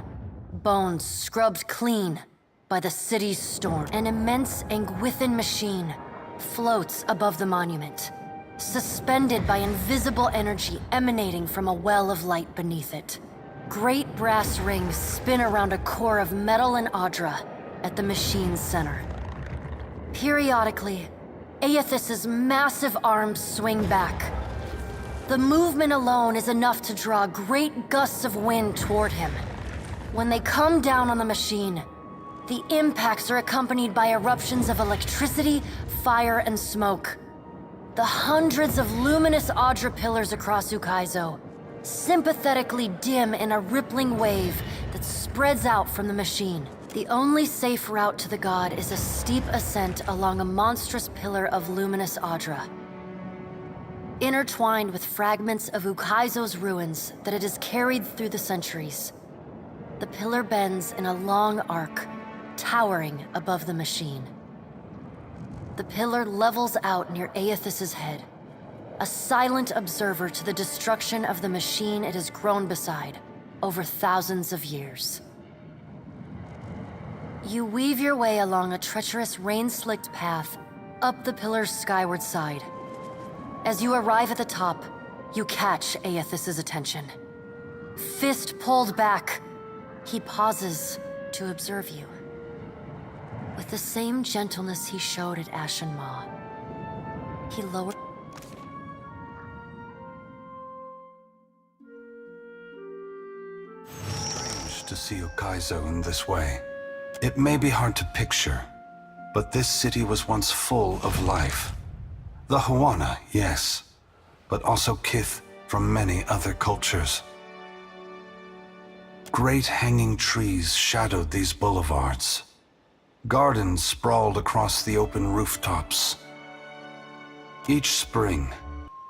bones scrubbed clean by the city's storm. An immense Anguithan machine floats above the monument, suspended by invisible energy emanating from a well of light beneath it. Great brass rings spin around a core of metal and Audra at the machine's center. Periodically, Aethys's massive arms swing back. The movement alone is enough to draw great gusts of wind toward him. When they come down on the machine, the impacts are accompanied by eruptions of electricity, fire, and smoke. The hundreds of luminous Audra pillars across Ukaizo sympathetically dim in a rippling wave that spreads out from the machine. The only safe route to the god is a steep ascent along a monstrous pillar of luminous Audra. Intertwined with fragments of Ukaizo's ruins that it has carried through the centuries, the pillar bends in a long arc, towering above the machine. The pillar levels out near Aethys's head, a silent observer to the destruction of the machine it has grown beside over thousands of years. You weave your way along a treacherous, rain-slicked path up the pillar's skyward side. As you arrive at the top, you catch Aethys's attention. Fist pulled back, he pauses to observe you. With the same gentleness he showed at Ashen Maw, he lowered... Strange to see Ukaizo in this way. It may be hard to picture, but this city was once full of life. The Huana, yes, but also kith from many other cultures. Great hanging trees shadowed these boulevards. Gardens sprawled across the open rooftops. Each spring,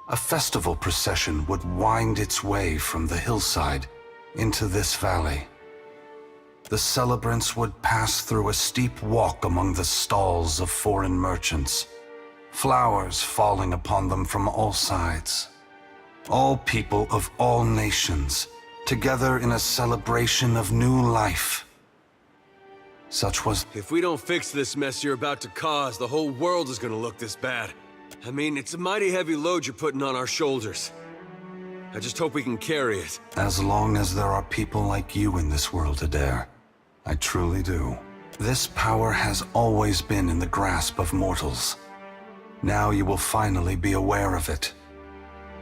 a festival procession would wind its way from the hillside into this valley. The celebrants would pass through a steep walk among the stalls of foreign merchants, flowers falling upon them from all sides. All people of all nations, together in a celebration of new life. Such was... If we don't fix this mess you're about to cause, the whole world is gonna look this bad. I mean, it's a mighty heavy load you're putting on our shoulders. I just hope we can carry it. As long as there are people like you in this world, Adair. I truly do. This power has always been in the grasp of mortals. Now you will finally be aware of it.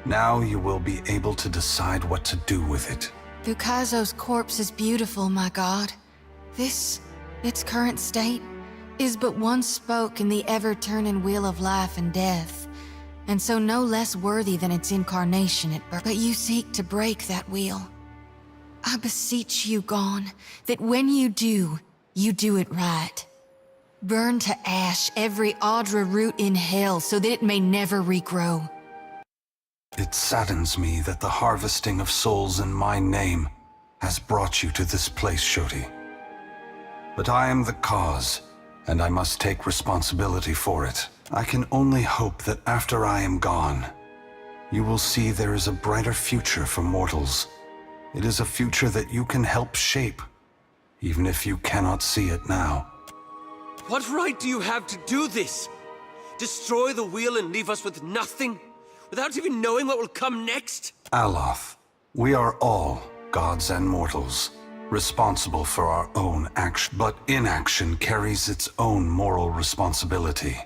Now you will be able to decide what to do with it. Ukaizo's corpse is beautiful, my god. This, its current state, is but one spoke in the ever-turning wheel of life and death, and so no less worthy than its incarnation at birth. But you seek to break that wheel. I beseech you, Gone, that when you do, You do it right. Burn to ash every Audra root in hell so that it may never regrow. It saddens me that the harvesting of souls in my name has brought you to this place, Shoti. But I am the cause, and I must take responsibility for it. I can only hope that after I am gone, you will see there is a brighter future for mortals. It is a future that you can help shape, even if you cannot see it now. What right do you have to do this? Destroy the wheel and leave us with nothing? Without even knowing what will come next? Aloth, we are all gods and mortals, responsible for our own action, but inaction carries its own moral responsibility.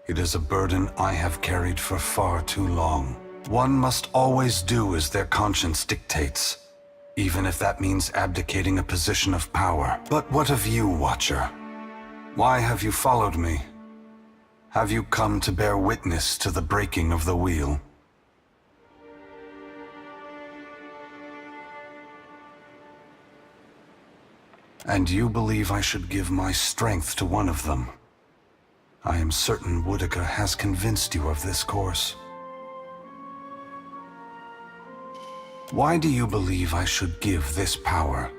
It is a burden I have carried for far too long. One must always do as their conscience dictates, even if that means abdicating a position of power. But what of you, Watcher? Why have you followed me? Have you come to bear witness to the breaking of the wheel? And you believe I should give my strength to one of them? I am certain Boudica has convinced you of this course. Why do you believe I should give this power,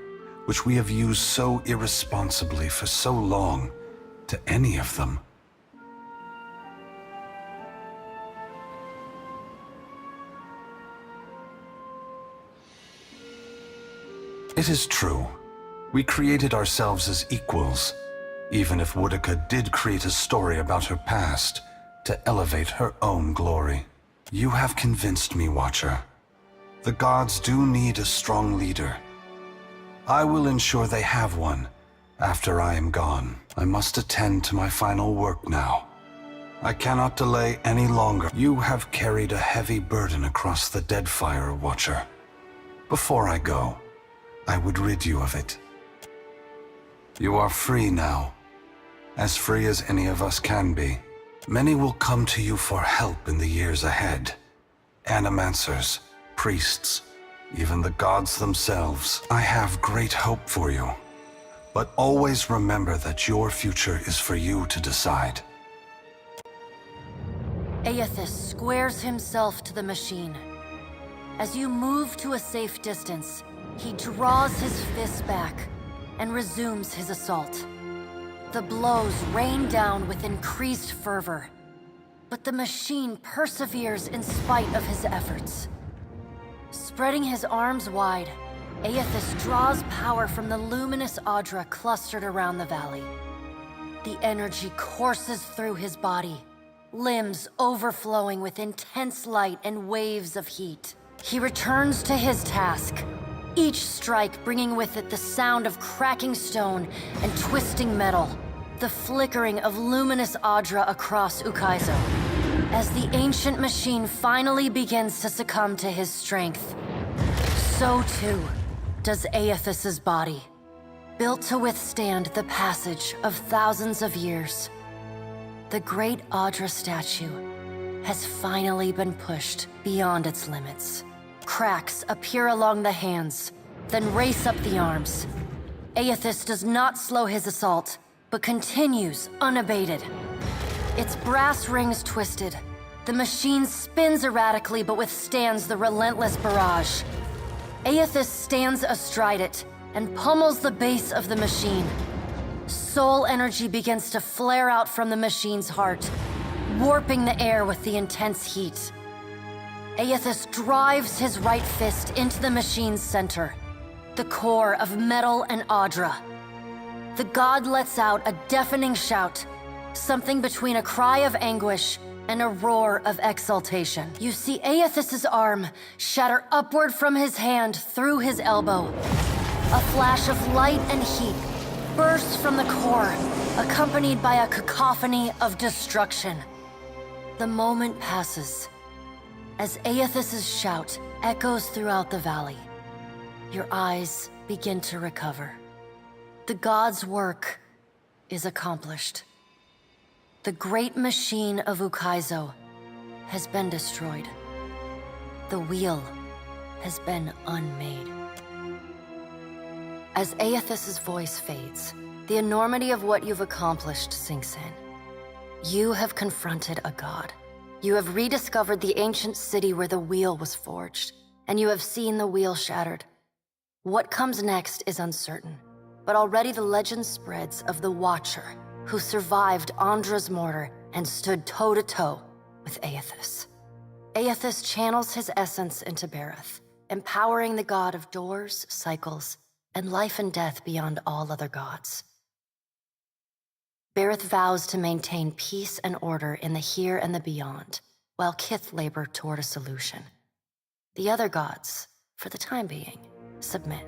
which we have used so irresponsibly for so long, to any of them? It is true. We created ourselves as equals, even if Boudica did create a story about her past to elevate her own glory. You have convinced me, Watcher. The gods do need a strong leader. I will ensure they have one after I am gone. I must attend to my final work now. I cannot delay any longer. You have carried a heavy burden across the Deadfire, Watcher. Before I go, I would rid you of it. You are free now, as free as any of us can be. Many will come to you for help in the years ahead. Animancers, priests, even the gods themselves. I have great hope for you, but always remember that your future is for you to decide. Aethys squares himself to the machine. As you move to a safe distance, he draws his fist back and resumes his assault. The blows rain down with increased fervor, but the machine perseveres in spite of his efforts. Spreading his arms wide, Aethys draws power from the luminous Audra clustered around the valley. The energy courses through his body, limbs overflowing with intense light and waves of heat. He returns to his task, each strike bringing with it the sound of cracking stone and twisting metal, the flickering of luminous Audra across Ukaizo. As the ancient machine finally begins to succumb to his strength, so too does Aethys's body, built to withstand the passage of thousands of years. The great Audra statue has finally been pushed beyond its limits. Cracks appear along the hands, then race up the arms. Aethys does not slow his assault, but continues unabated. Its brass rings twisted, the machine spins erratically but withstands the relentless barrage. Aethys stands astride it and pummels the base of the machine. Soul energy begins to flare out from the machine's heart, warping the air with the intense heat. Aethys drives his right fist into the machine's center, the core of metal and Audra. The god lets out a deafening shout, something between a cry of anguish and a roar of exultation. You see Aethys's arm shatter upward from his hand through his elbow. A flash of light and heat bursts from the core, accompanied by a cacophony of destruction. The moment passes as Aethys's shout echoes throughout the valley. Your eyes begin to recover. The god's work is accomplished. The great machine of Ukaizo has been destroyed. The wheel has been unmade. As Aethys's voice fades, The enormity of what you've accomplished sinks in. You have confronted a god. You have rediscovered the ancient city where the wheel was forged, and you have seen the wheel shattered. What comes next is uncertain, but already the legend spreads of the Watcher, who survived Andra's mortar and stood toe-to-toe with Aethys. Aethys channels his essence into Bareth, empowering the god of doors, cycles, and life and death beyond all other gods. Bareth vows to maintain peace and order in the here and the beyond, while Kith labor toward a solution. The other gods, for the time being, submit.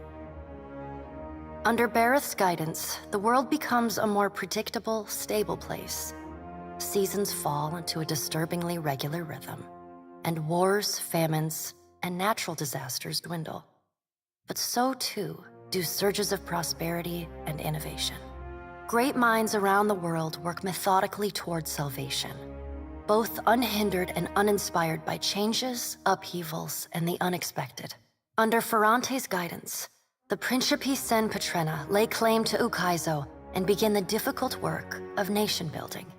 Under Bareth's guidance, the world becomes a more predictable, stable place. Seasons fall into a disturbingly regular rhythm, and wars, famines, and natural disasters dwindle. But so too do surges of prosperity and innovation. Great minds around the world work methodically towards salvation, both unhindered and uninspired by changes, upheavals, and the unexpected. Under Ferrante's guidance, the Principi Sen Petrena lay claim to Ukaizo and begin the difficult work of nation-building.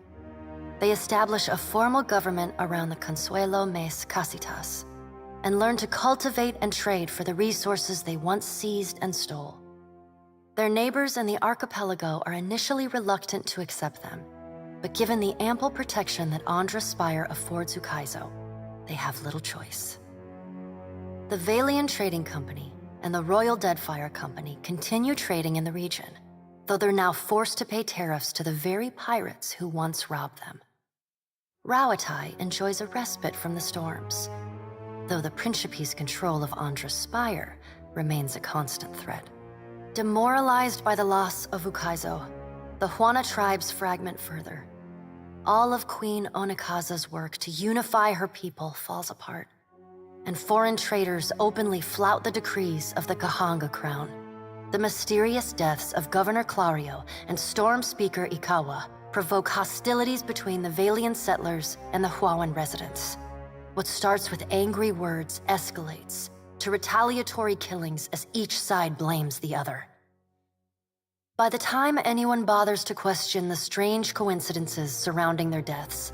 They establish a formal government around the Consuelo Mes Casitas, and learn to cultivate and trade for the resources they once seized and stole. Their neighbors in the archipelago are initially reluctant to accept them, but given the ample protection that Andra's Spire affords Ukaizo, they have little choice. The Valian Trading Company and the Royal Deadfire Company continue trading in the region, though they're now forced to pay tariffs to the very pirates who once robbed them. Rauatai enjoys a respite from the storms, though the Principi's control of Andra's Spire remains a constant threat. Demoralized by the loss of Ukaizo, the Huana tribes fragment further. All of Queen Onikaza's work to unify her people falls apart, and foreign traders openly flout the decrees of the Kahanga crown. The mysterious deaths of Governor Clario and Storm Speaker Ikawa provoke hostilities between the Valian settlers and the Huawan residents. What starts with angry words escalates to retaliatory killings as each side blames the other. By the time anyone bothers to question the strange coincidences surrounding their deaths,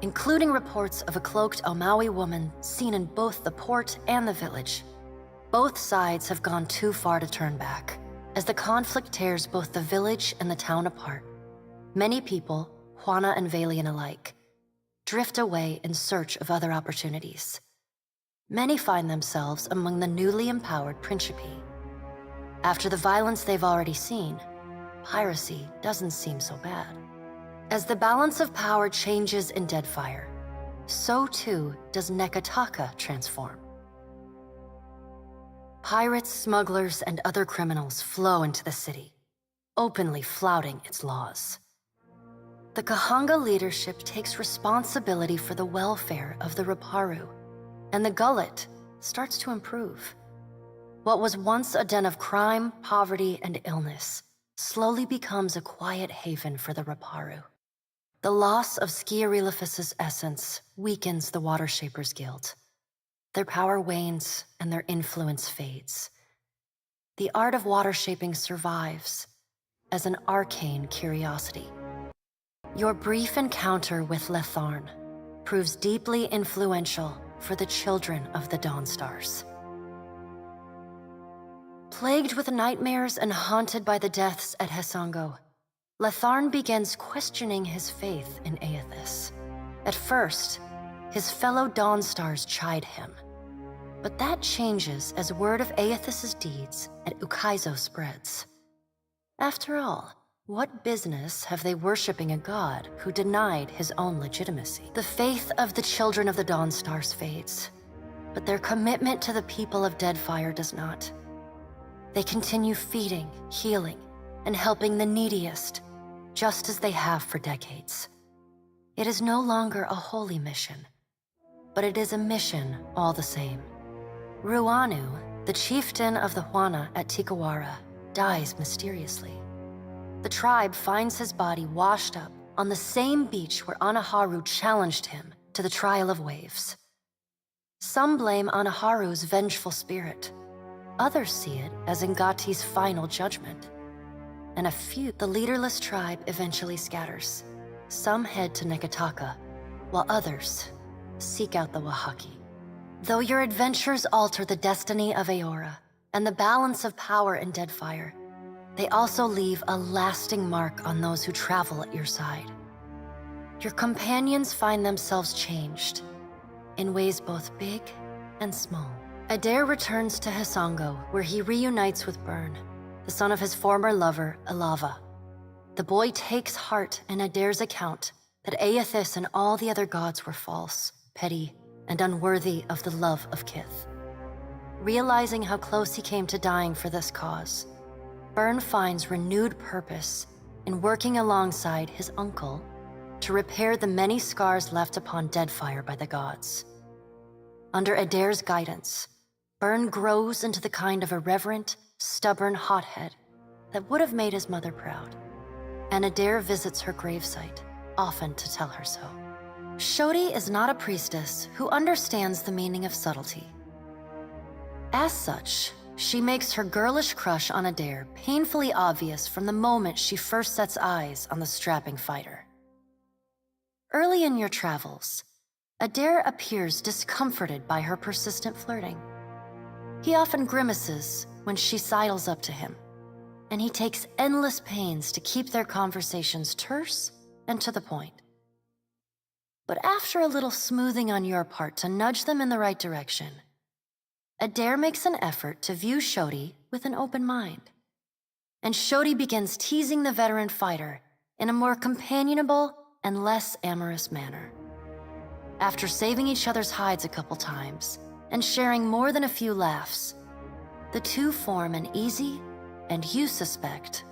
including reports of a cloaked Omawi woman seen in both the port and the village, both sides have gone too far to turn back. As the conflict tears both the village and the town apart, many people, Huana and Valian alike, drift away in search of other opportunities. Many find themselves among the newly empowered Principi. After the violence they've already seen, piracy doesn't seem so bad. As the balance of power changes in Deadfire, so too does Nekataka transform. Pirates, smugglers, and other criminals flow into the city, openly flouting its laws. The Kahanga leadership takes responsibility for the welfare of the Raparu, and the Gullet starts to improve. What was once a den of crime, poverty, and illness slowly becomes a quiet haven for the Raparu. The loss of Skiarilifus's essence weakens the Watershapers Guild. Their power wanes and their influence fades. The art of water shaping survives as an arcane curiosity. Your brief encounter with Letharn proves deeply influential for the children of the Dawnstars. Plagued with nightmares and haunted by the deaths at Hesango, Letharn begins questioning his faith in Aethys. At first, his fellow Dawnstars chide him, but that changes as word of Aethys' deeds at Ukaizo spreads. After all, what business have they worshipping a god who denied his own legitimacy? The faith of the children of the Dawnstars fades, but their commitment to the people of Deadfire does not. They continue feeding, healing, and helping the neediest, just as they have for decades. It is no longer a holy mission, but it is a mission all the same. Ruanu, the chieftain of the Huana at Tikawara, dies mysteriously. The tribe finds his body washed up on the same beach where Anaharu challenged him to the trial of waves. Some blame Anaharu's vengeful spirit. Others see it as Ngati's final judgment. and a few, the leaderless tribe eventually scatters. Some head to Nekataka, while others seek out the Wahaki. Though your adventures alter the destiny of Aora and the balance of power in Deadfire, they also leave a lasting mark on those who travel at your side. Your companions find themselves changed in ways both big and small. Adair returns to Hisongo, where he reunites with Byrne, the son of his former lover, Alava. The boy takes heart in Adair's account that Aethys and all the other gods were false, petty, and unworthy of the love of Kith. Realizing how close he came to dying for this cause, Byrne finds renewed purpose in working alongside his uncle to repair the many scars left upon Deadfire by the gods. Under Adair's guidance, Byrne grows into the kind of irreverent, stubborn hothead that would have made his mother proud. And Adair visits her gravesite, often to tell her so. Shodi is not a priestess who understands the meaning of subtlety. As such, she makes her girlish crush on Adair painfully obvious from the moment she first sets eyes on the strapping fighter. Early in your travels, Adair appears discomforted by her persistent flirting. He often grimaces when she sidles up to him, and he takes endless pains to keep their conversations terse and to the point. But after a little smoothing on your part to nudge them in the right direction, Adair makes an effort to view Shodi with an open mind. And Shodi begins teasing the veteran fighter in a more companionable and less amorous manner. After saving each other's hides a couple times and sharing more than a few laughs, the two form an easy, and you suspect,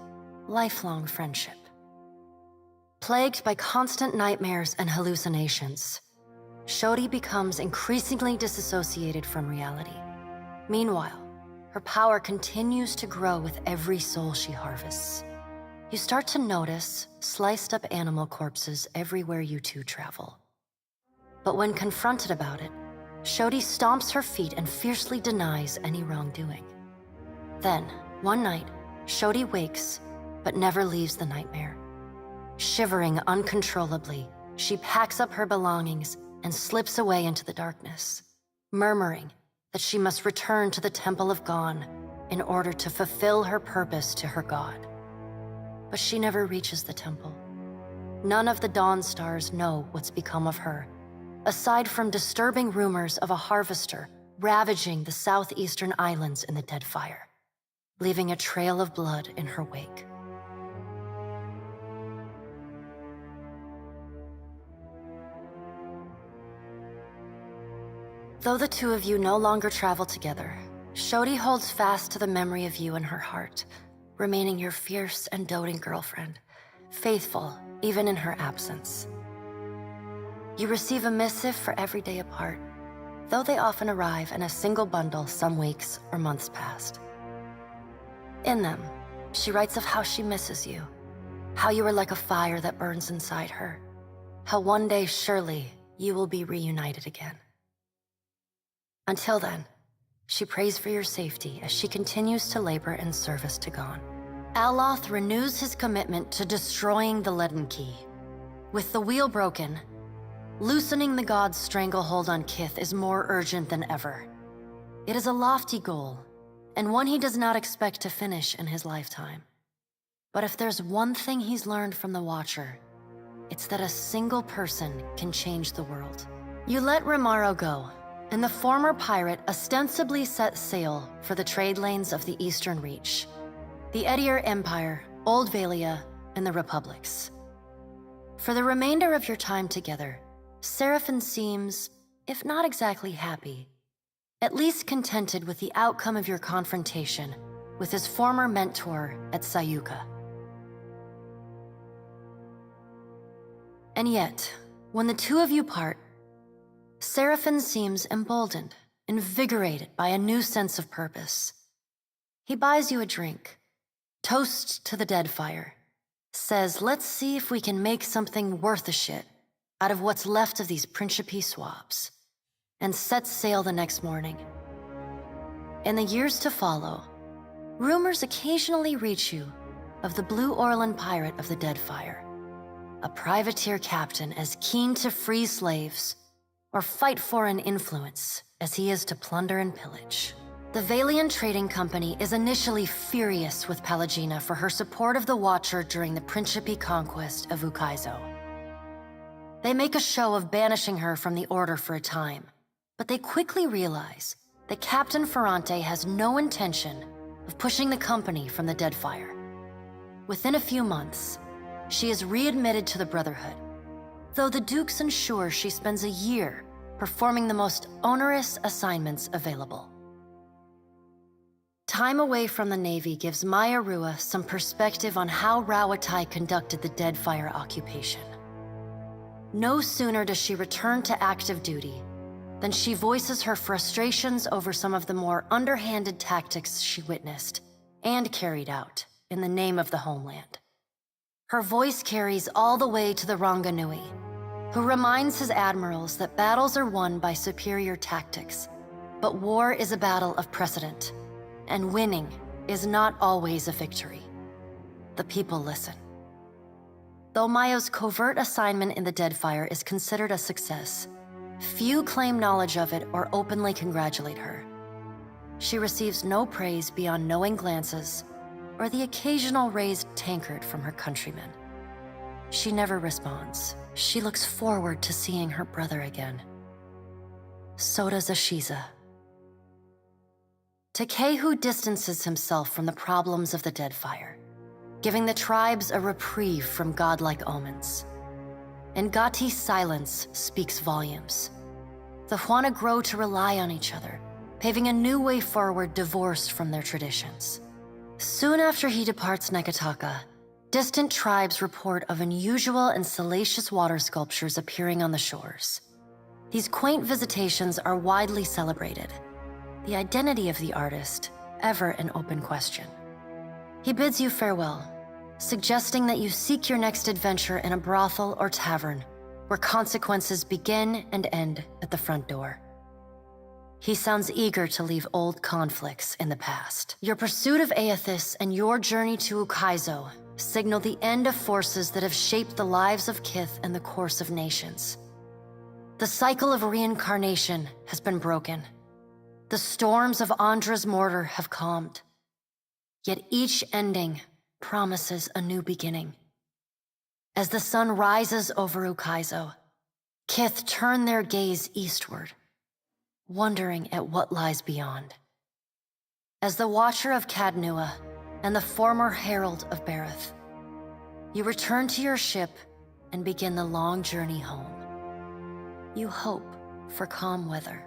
lifelong friendship. Plagued by constant nightmares and hallucinations, Shodi becomes increasingly disassociated from reality. Meanwhile, her power continues to grow with every soul she harvests. You start to notice sliced up animal corpses everywhere you two travel. But when confronted about it, Shodi stomps her feet and fiercely denies any wrongdoing. Then, one night, Shodi wakes, but never leaves the nightmare. Shivering uncontrollably, she packs up her belongings and slips away into the darkness, murmuring that she must return to the Temple of Gon in order to fulfill her purpose to her god. But she never reaches the temple. None of the Dawn Stars know what's become of her, aside from disturbing rumors of a harvester ravaging the southeastern islands in the Deadfire, leaving a trail of blood in her wake. Though the two of you no longer travel together, Shodi holds fast to the memory of you in her heart, remaining your fierce and doting girlfriend, faithful even in her absence. You receive a missive for every day apart, though they often arrive in a single bundle some weeks or months past. In them, she writes of how she misses you, how you are like a fire that burns inside her, how one day surely you will be reunited again. Until then, she prays for your safety as she continues to labor in service to Gon. Aloth renews his commitment to destroying the Leaden Key. With the wheel broken, loosening the god's stranglehold on Kith is more urgent than ever. It is a lofty goal, and one he does not expect to finish in his lifetime. But if there's one thing he's learned from the Watcher, it's that a single person can change the world. You let Rimaro go, and the former pirate ostensibly set sail for the trade lanes of the Eastern Reach, the Edier Empire, Old Valia, and the Republics. For the remainder of your time together, Seraphon seems, if not exactly happy, at least contented with the outcome of your confrontation with his former mentor at Sayuka. And yet, when the two of you part, Seraphon seems emboldened, invigorated by a new sense of purpose. He buys you a drink, toasts to the Deadfire, says, let's see if we can make something worth a shit out of what's left of these Principe swabs, and sets sail the next morning. In the years to follow, rumors occasionally reach you of the Blue Orlan pirate of the Deadfire, a privateer captain as keen to free slaves or fight foreign influence as he is to plunder and pillage. The Valian Trading Company is initially furious with Pelagina for her support of the Watcher during the Principe conquest of Ukaizo. They make a show of banishing her from the Order for a time, but they quickly realize that Captain Ferrante has no intention of pushing the company from the Deadfire. Within a few months, she is readmitted to the Brotherhood, though the Dukes ensure she spends a year performing the most onerous assignments available. Time away from the Navy gives Maya Rua some perspective on how Rawatai conducted the Deadfire occupation. No sooner does she return to active duty than she voices her frustrations over some of the more underhanded tactics she witnessed and carried out in the name of the homeland. Her voice carries all the way to the Ranganui, who reminds his admirals that battles are won by superior tactics, but war is a battle of precedent, and winning is not always a victory. The people listen. Though Mayo's covert assignment in the Deadfire is considered a success, few claim knowledge of it or openly congratulate her. She receives no praise beyond knowing glances or the occasional raised tankard from her countrymen. She never responds. She looks forward to seeing her brother again. So does Ashiza. Takehu distances himself from the problems of the Deadfire, giving the tribes a reprieve from godlike omens. Ngati's silence speaks volumes. The Huana grow to rely on each other, paving a new way forward divorced from their traditions. Soon after he departs Nekataka, distant tribes report of unusual and salacious water sculptures appearing on the shores. These quaint visitations are widely celebrated, the identity of the artist ever an open question. He bids you farewell, suggesting that you seek your next adventure in a brothel or tavern, where consequences begin and end at the front door. He sounds eager to leave old conflicts in the past. Your pursuit of Aethys and your journey to Ukaizo signal the end of forces that have shaped the lives of Kith and the course of nations. The cycle of reincarnation has been broken. The storms of Andra's mortar have calmed. Yet each ending promises a new beginning. As the sun rises over Ukaizo, Kith turn their gaze eastward, wondering at what lies beyond. As the Watcher of Cadnua and the former Herald of Bareth, you return to your ship and begin the long journey home. You hope for calm weather.